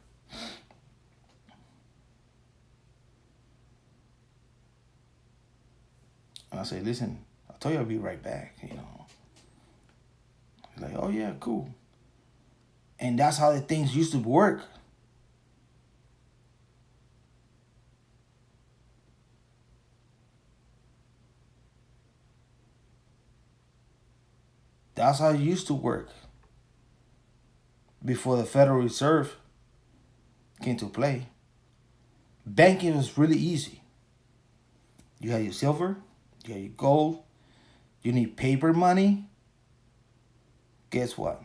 And I said, listen, I told you I'll be right back, He's like, oh yeah, cool. And that's how the things used to work. That's how it used to work. Before the Federal Reserve came to play. Banking was really easy. You had your silver, you had your gold, you need paper money. Guess what?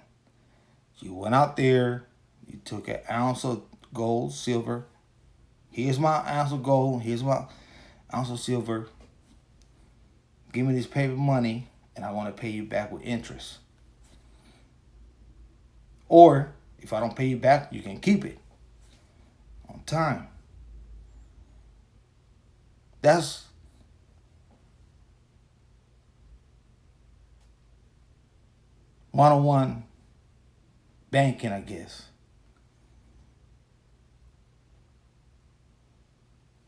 You went out there, you took an ounce of gold, silver. Here's my ounce of gold, here's my ounce of silver. Give me this paper money, and I want to pay you back with interest. Or, if I don't pay you back, you can keep it on time. That's one-on-one banking, I guess.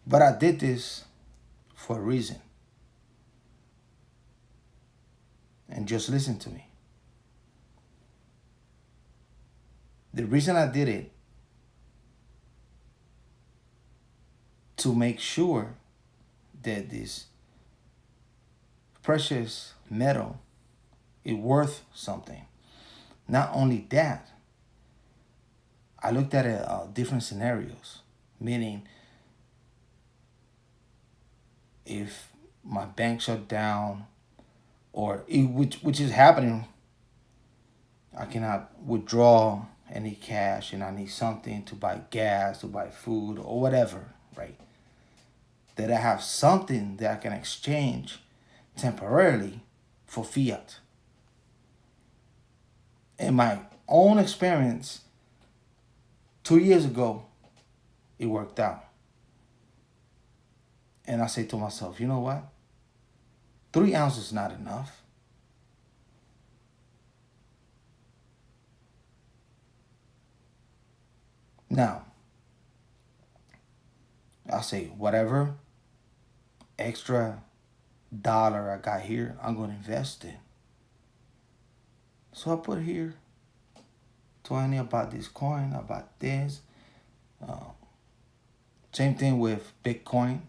But I did this for a reason. And just listen to me. The reason I did it, to make sure that this precious metal is worth something. Not only that, I looked at different scenarios, meaning if my bank shut down, or which is happening, I cannot withdraw any cash and I need something to buy gas, to buy food, or whatever, right? That I have something that I can exchange temporarily for fiat. In my own experience, 2 years ago, it worked out. And I say to myself, you know what? 3 ounces is not enough. Now, I say, whatever extra dollar I got here, I'm going to invest in. So I put here 20 about this coin, about this. Same thing with Bitcoin.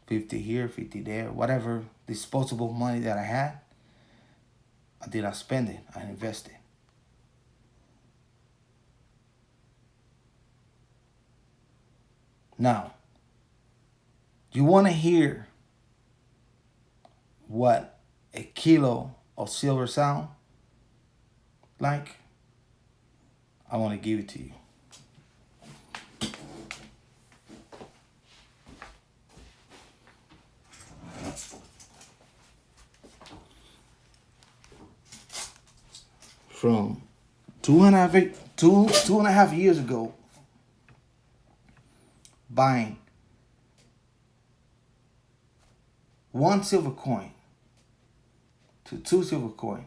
50 here, 50 there, whatever disposable money that I had, I did not spend it, I invested. Now, you want to hear what a kilo of silver sound like? I want to give it to you. From two and a half years ago, buying one silver coin to 2 silver coin.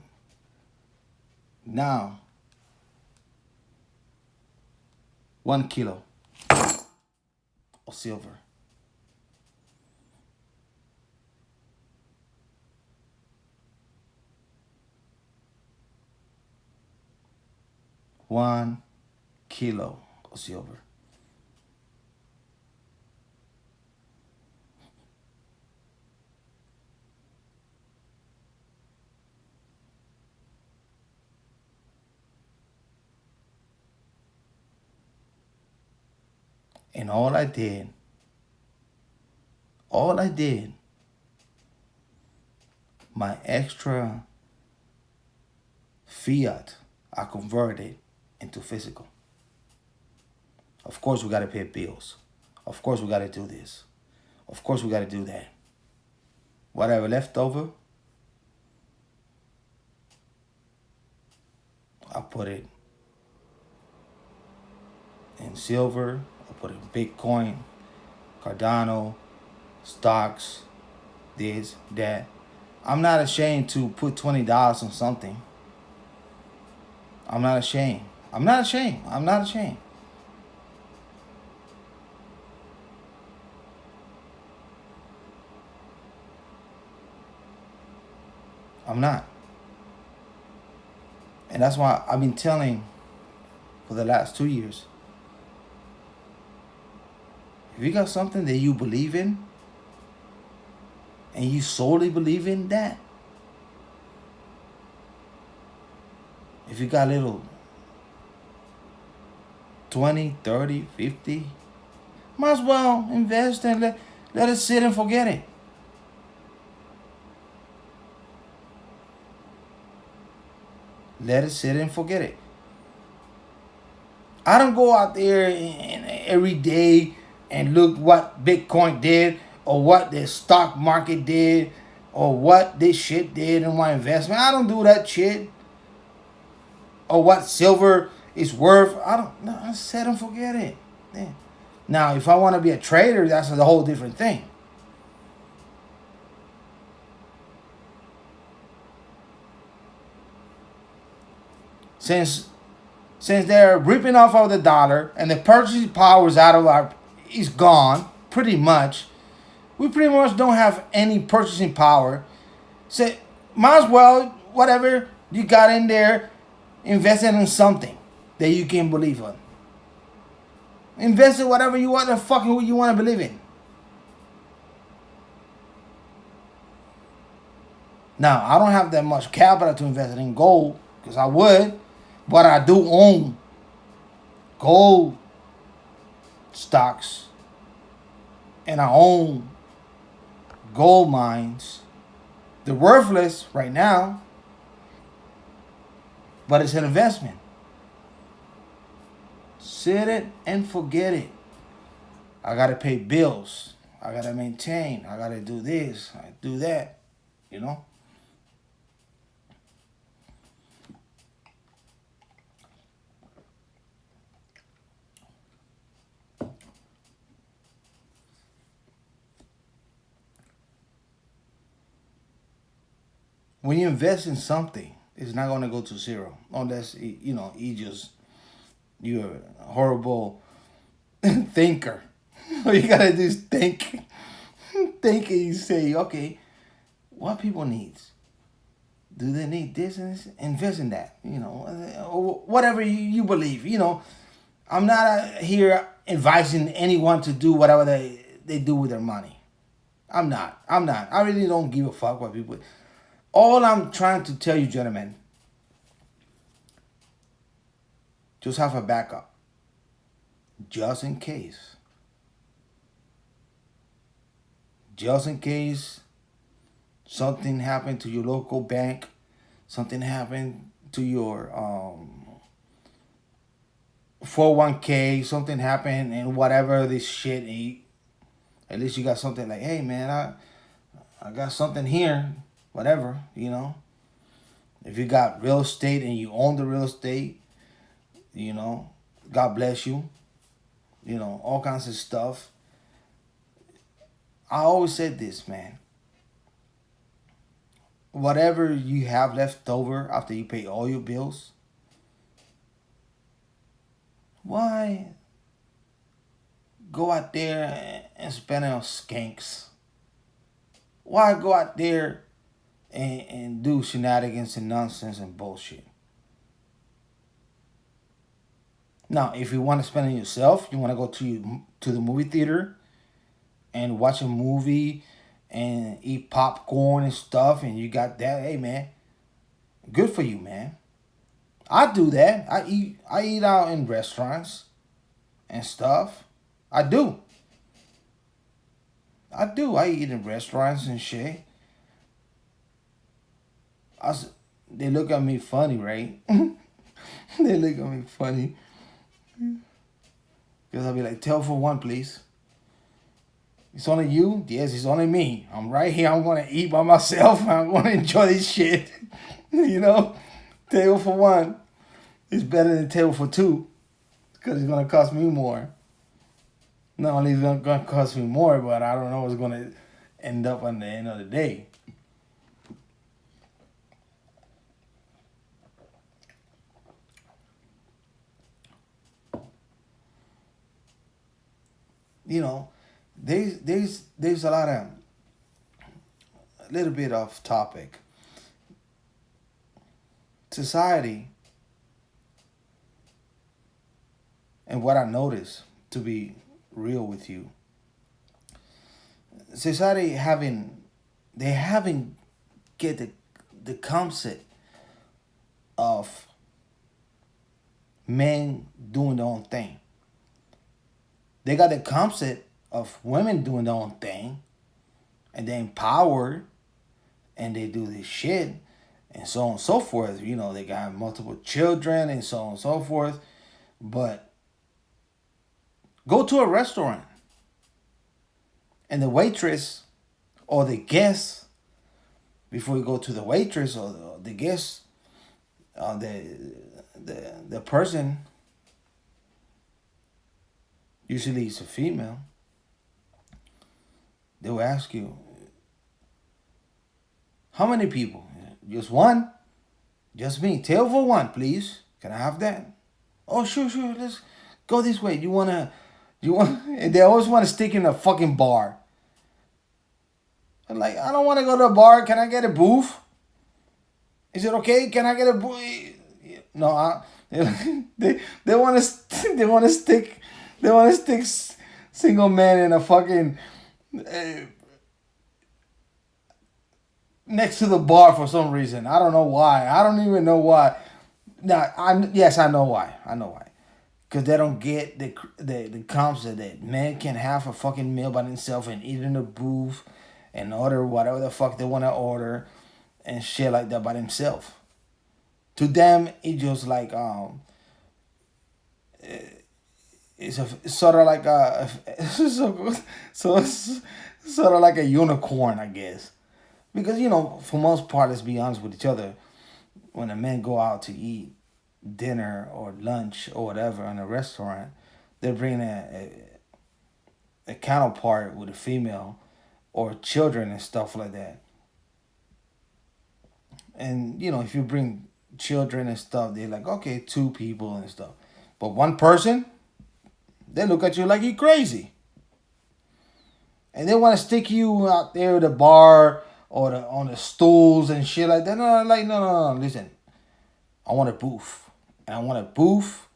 Now, 1 kilo of silver. One kilo of silver. And all I did, my extra fiat, I converted into physical. Of course, we got to pay bills. Of course, we got to do this. Of course, we got to do that. Whatever left over, I put it in silver. I put it in Bitcoin, Cardano, stocks, this, that. I'm not ashamed to put $20 on something. I'm not ashamed. I'm not ashamed. I'm not ashamed. I'm not. And that's why I've been telling for the last 2 years, if you got something that you believe in, and you solely believe in that, if you got little 20, 30, 50, might as well invest and let it sit and forget it. Let it sit and forget it. I don't go out there every day and look what Bitcoin did or what the stock market did or what this shit did in my investment. I don't do that shit. Or what silver is worth. I sit and forget it. Yeah. Now, if I want to be a trader, that's a whole different thing. Since they're ripping off of the dollar and the purchasing power is gone pretty much, we pretty much don't have any purchasing power. So might as well, whatever you got in there, invest it in something that you can believe in. Invest in whatever you want, the fucking you want to believe in. Now, I don't have that much capital to invest in gold, because I would, but I do own gold stocks, and I own gold mines. They're worthless right now, but it's an investment. Set it and forget it. I gotta pay bills. I gotta maintain. I gotta do this. I do that. You know? When you invest in something, it's not gonna go to zero unless you're a horrible thinker. All you gotta do is think, think, and you say, okay, what people needs? Do they need this and this? Invest in that, or whatever you believe. I'm not here advising anyone to do whatever they do with their money. I'm not. I really don't give a fuck what people. All I'm trying to tell you, gentlemen, just have a backup. Just in case. Just in case something happened to your local bank, something happened to your 401k, something happened and whatever this shit, at least you got something like, hey man, I got something here, whatever, If you got real estate and you own the real estate, God bless you, all kinds of stuff. I always said this, man. Whatever you have left over after you pay all your bills, why go out there and spend it on skanks? Why go out there and do shenanigans and nonsense and bullshit? Now, if you want to spend it yourself, you want to go to the movie theater and watch a movie and eat popcorn and stuff, and you got that, hey man, good for you, man. I do that. I eat out in restaurants and stuff. I do. I eat in restaurants and shit. They look at me funny, right? They look at me funny. Because I'll be like, tell for one, please. It's only you? Yes, it's only me. I'm right here. I'm going to eat by myself. I'm going to enjoy this shit. Table for one is better than table for two. Because it's going to cost me more. Not only is it going to cost me more, but I don't know what's going to end up on the end of the day. There's a lot of, a little bit off topic. Society, and what I noticed, to be real with you, society they haven't get the concept of men doing their own thing. They got the concept of women doing their own thing, and they empowered, and they do this shit, and so on and so forth. They got multiple children, and so on and so forth. But go to a restaurant, and the waitress or the guest, before you go to the waitress or the guest, the person, Usually it's a female. They will ask you, how many people? Just one? Just me. Tail for one, please. Can I have that? Oh, sure, sure. Let's go this way. You want? And they always want to stick in a fucking bar. I'm like, I don't want to go to a bar. Can I get a booth? Is it okay? Can I get a booth? No, they want to stick single man in a fucking next to the bar for some reason. I don't know why. I don't even know why. Now, I know why. I know why. Because they don't get the concept that men can have a fucking meal by themselves and eat in a booth and order whatever the fuck they want to order and shit like that by themselves. To them, it's just like it's sort of like a so it's sort of like a unicorn, I guess. Because for most part, let's be honest with each other. When a man go out to eat dinner or lunch or whatever in a restaurant, they're bringing a counterpart with a female or children and stuff like that. And if you bring children and stuff, they're like, okay, two people and stuff. But one person, they look at you like you're crazy. And they want to stick you out there at the bar or on the stools and shit like that. No. Listen, I want a booth. And I want a booth.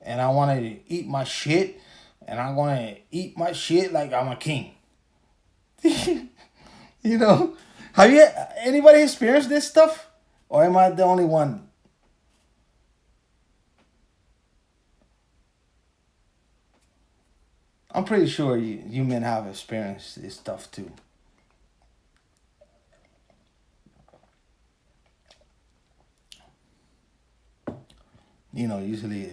And I want to eat my shit. And I'm going to eat my shit like I'm a king. Have anybody experienced this stuff? Or am I the only one? I'm pretty sure you men have experienced this stuff too. Usually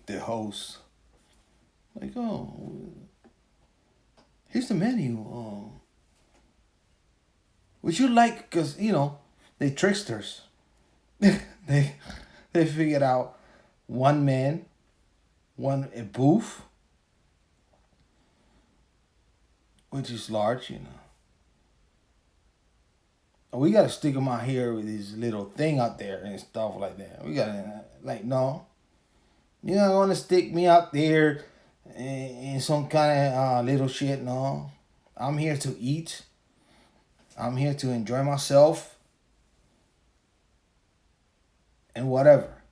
the host, like, oh, here's the menu. Would you like, because, they tricksters. they figured out one man, a booth, which is large. We gotta stick them out here with this little thing out there and stuff like that. We gotta, like, no. You're not gonna stick me out there in some kind of little shit, no. I'm here to eat. I'm here to enjoy myself. And whatever.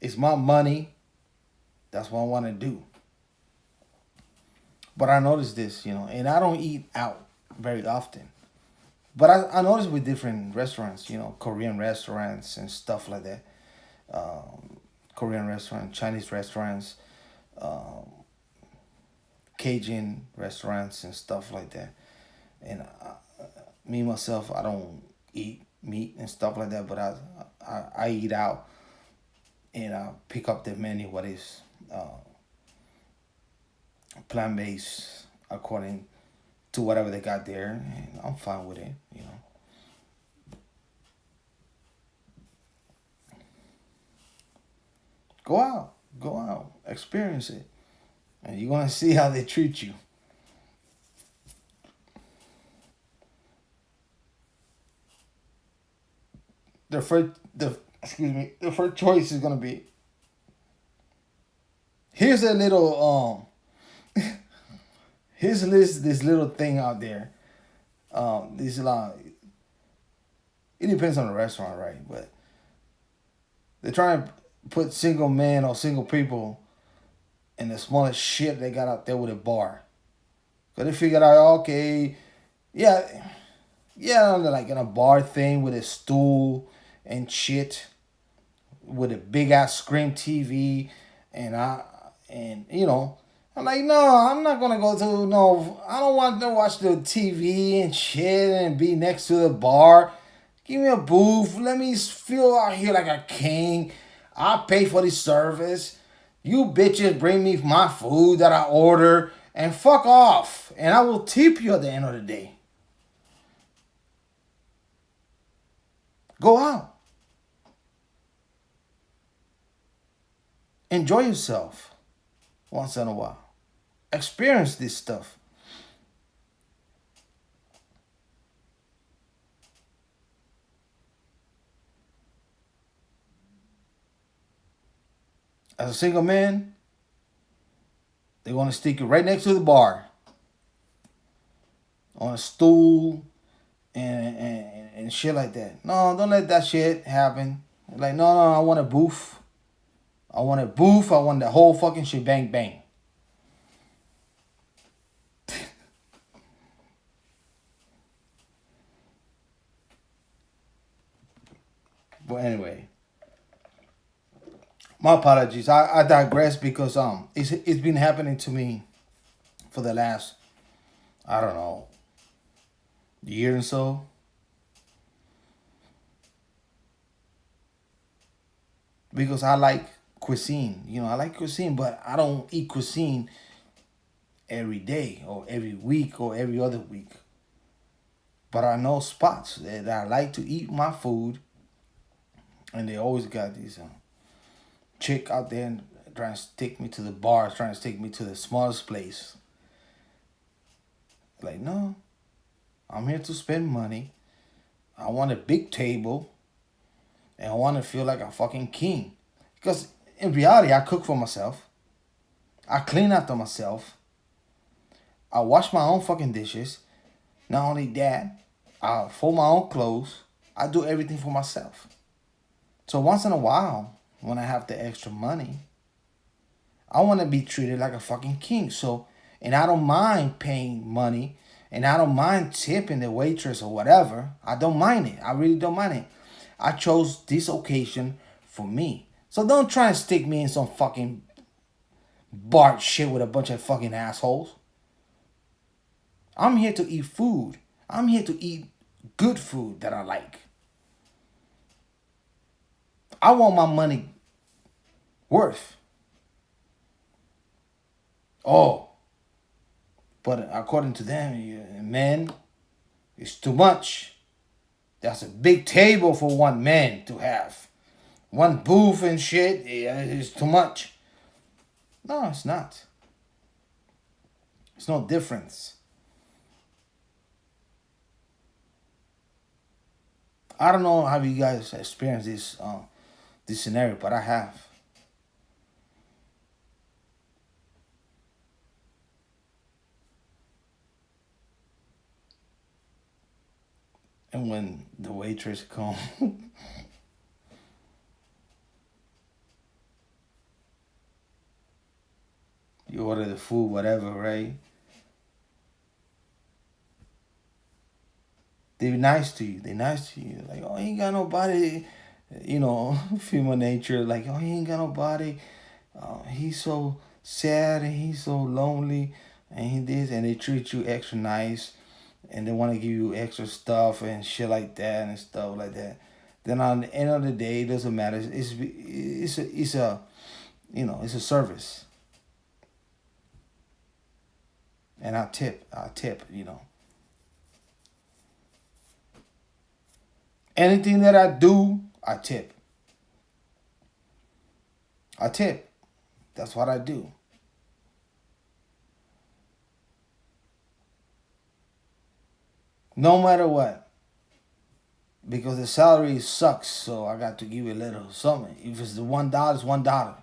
It's my money. That's what I want to do. But I noticed this, and I don't eat out very often. But I noticed with different restaurants, Korean restaurants and stuff like that. Korean restaurants, Chinese restaurants, Cajun restaurants and stuff like that. And me myself, I don't eat meat and stuff like that, but I eat out and I pick up the menu what is plant based according to whatever they got there, and I'm fine with it. Go out, experience it, and you're gonna see how they treat you. The first choice is gonna be, here's a little here's this little thing out there. This it depends on the restaurant, right? But they're trying to put single men or single people in the smallest shit they got out there with a bar. Cause they figured out, okay, yeah, like in a bar thing with a stool and shit, with a big ass screen TV, and I'm like, no, I'm not gonna go to no. I don't want to watch the TV and shit and be next to the bar. Give me a booth. Let me feel out here like a king. I pay for the service. You bitches bring me my food that I order and fuck off. And I will tip you at the end of the day. Go out. Enjoy yourself. once in a while. Experience this stuff. As a single man, they're gonna stick you right next to the bar on a stool and shit like that. No, don't let that shit happen. Like, no, no, I want a booth. I want a booth. I want the whole fucking shit bang bang. But anyway, my apologies. I digress because it's been happening to me for the last, I don't know, year or so. Because I like cuisine. You know, I like cuisine, but I don't eat cuisine every day or every week or every other week. But I know spots that I like to eat my food, and they always got these chick out there and trying to take me to the bars, trying to take me to the smallest place. Like, no, I'm here to spend money. I want a big table, and I want to feel like a fucking king. Because in reality, I cook for myself. I clean after myself. I wash my own fucking dishes. Not only that, I fold my own clothes. I do everything for myself. So once in a while, when I have the extra money, I want to be treated like a fucking king. So, and I don't mind paying money, and I don't mind tipping the waitress or whatever. I don't mind it. I really don't mind it. I chose this occasion for me. So don't try and stick me in some fucking bar shit with a bunch of fucking assholes. I'm here to eat food. I'm here to eat good food that I like. I want my money worth. Oh, but according to them, man, it's too much. That's a big table for one man to have. One booth and shit is too much. No, it's not. It's no difference. I don't know how you guys experience this scenario, but I have. And when the waitress come, you order the food, whatever, right? They're nice to you. They're nice to you. Like, oh, he ain't got nobody. You know, female nature. Like, oh, he ain't got nobody. He's so sad and he's so lonely, and he this, and they treat you extra nice, and they want to give you extra stuff and shit like that and stuff like that. Then on the end of the day, it doesn't matter. It's a it's a service, and I tip. Anything that I do, I tip. I tip. That's what I do. No matter what. Because the salary sucks, so I got to give it a little something. If it's the $1, it's $1.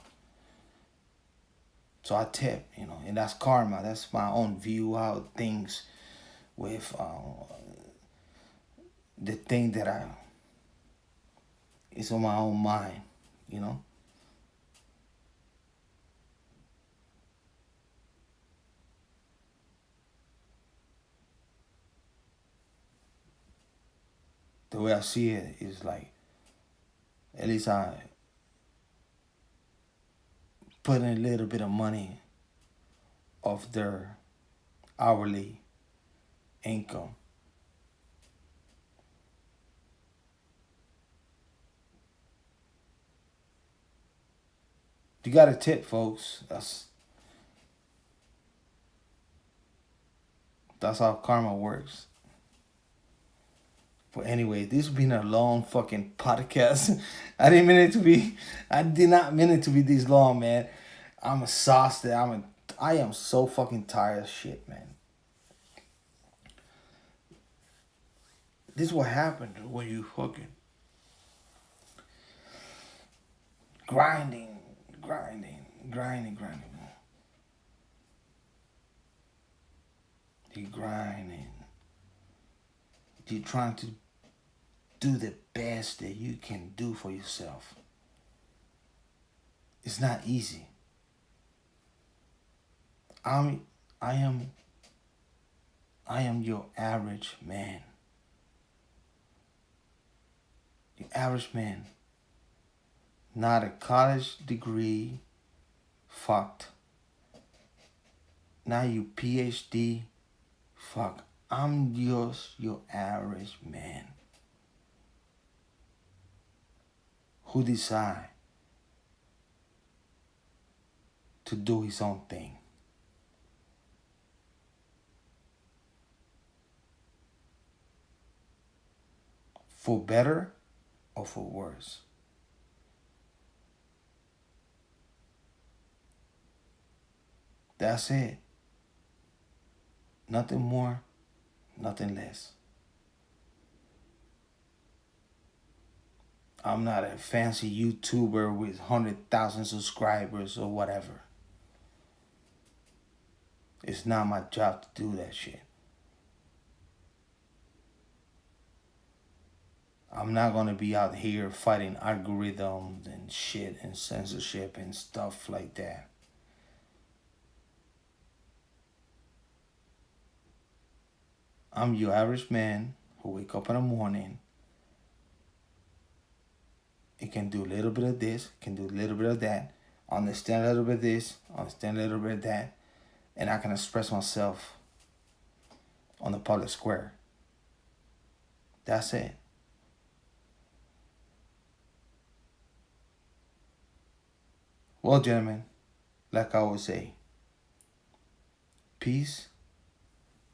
So I tip, and that's karma. That's my own view how things with the thing that I is on my own mind. The way I see it is like at least I put in a little bit of money of their hourly income. You got to tip, folks. That's how karma works. But anyway, this has been a long fucking podcast. I did not mean it to be this long, man. I'm exhausted. I am so fucking tired of shit, man. This is what happened when you fucking grinding, grinding. You're grinding. You're trying to do the best that you can do for yourself. It's not easy. I am your average man. The average man. Not a college degree fucked. Not you PhD fuck. I'm just your average man who decide to do his own thing. For better or for worse. That's it. Nothing more, nothing less. I'm not a fancy YouTuber with 100,000 subscribers or whatever. It's not my job to do that shit. I'm not gonna be out here fighting algorithms and shit and censorship and stuff like that. I'm your average man who wake up in the morning. It can do a little bit of this, can do a little bit of that, understand a little bit of this, understand a little bit of that, and I can express myself on the public square. That's it. Well, gentlemen, like I always say, peace,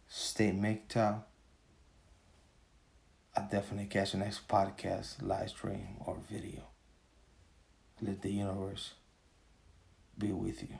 stay MGtow. I'll definitely catch the next podcast, live stream, or video. Let the universe be with you.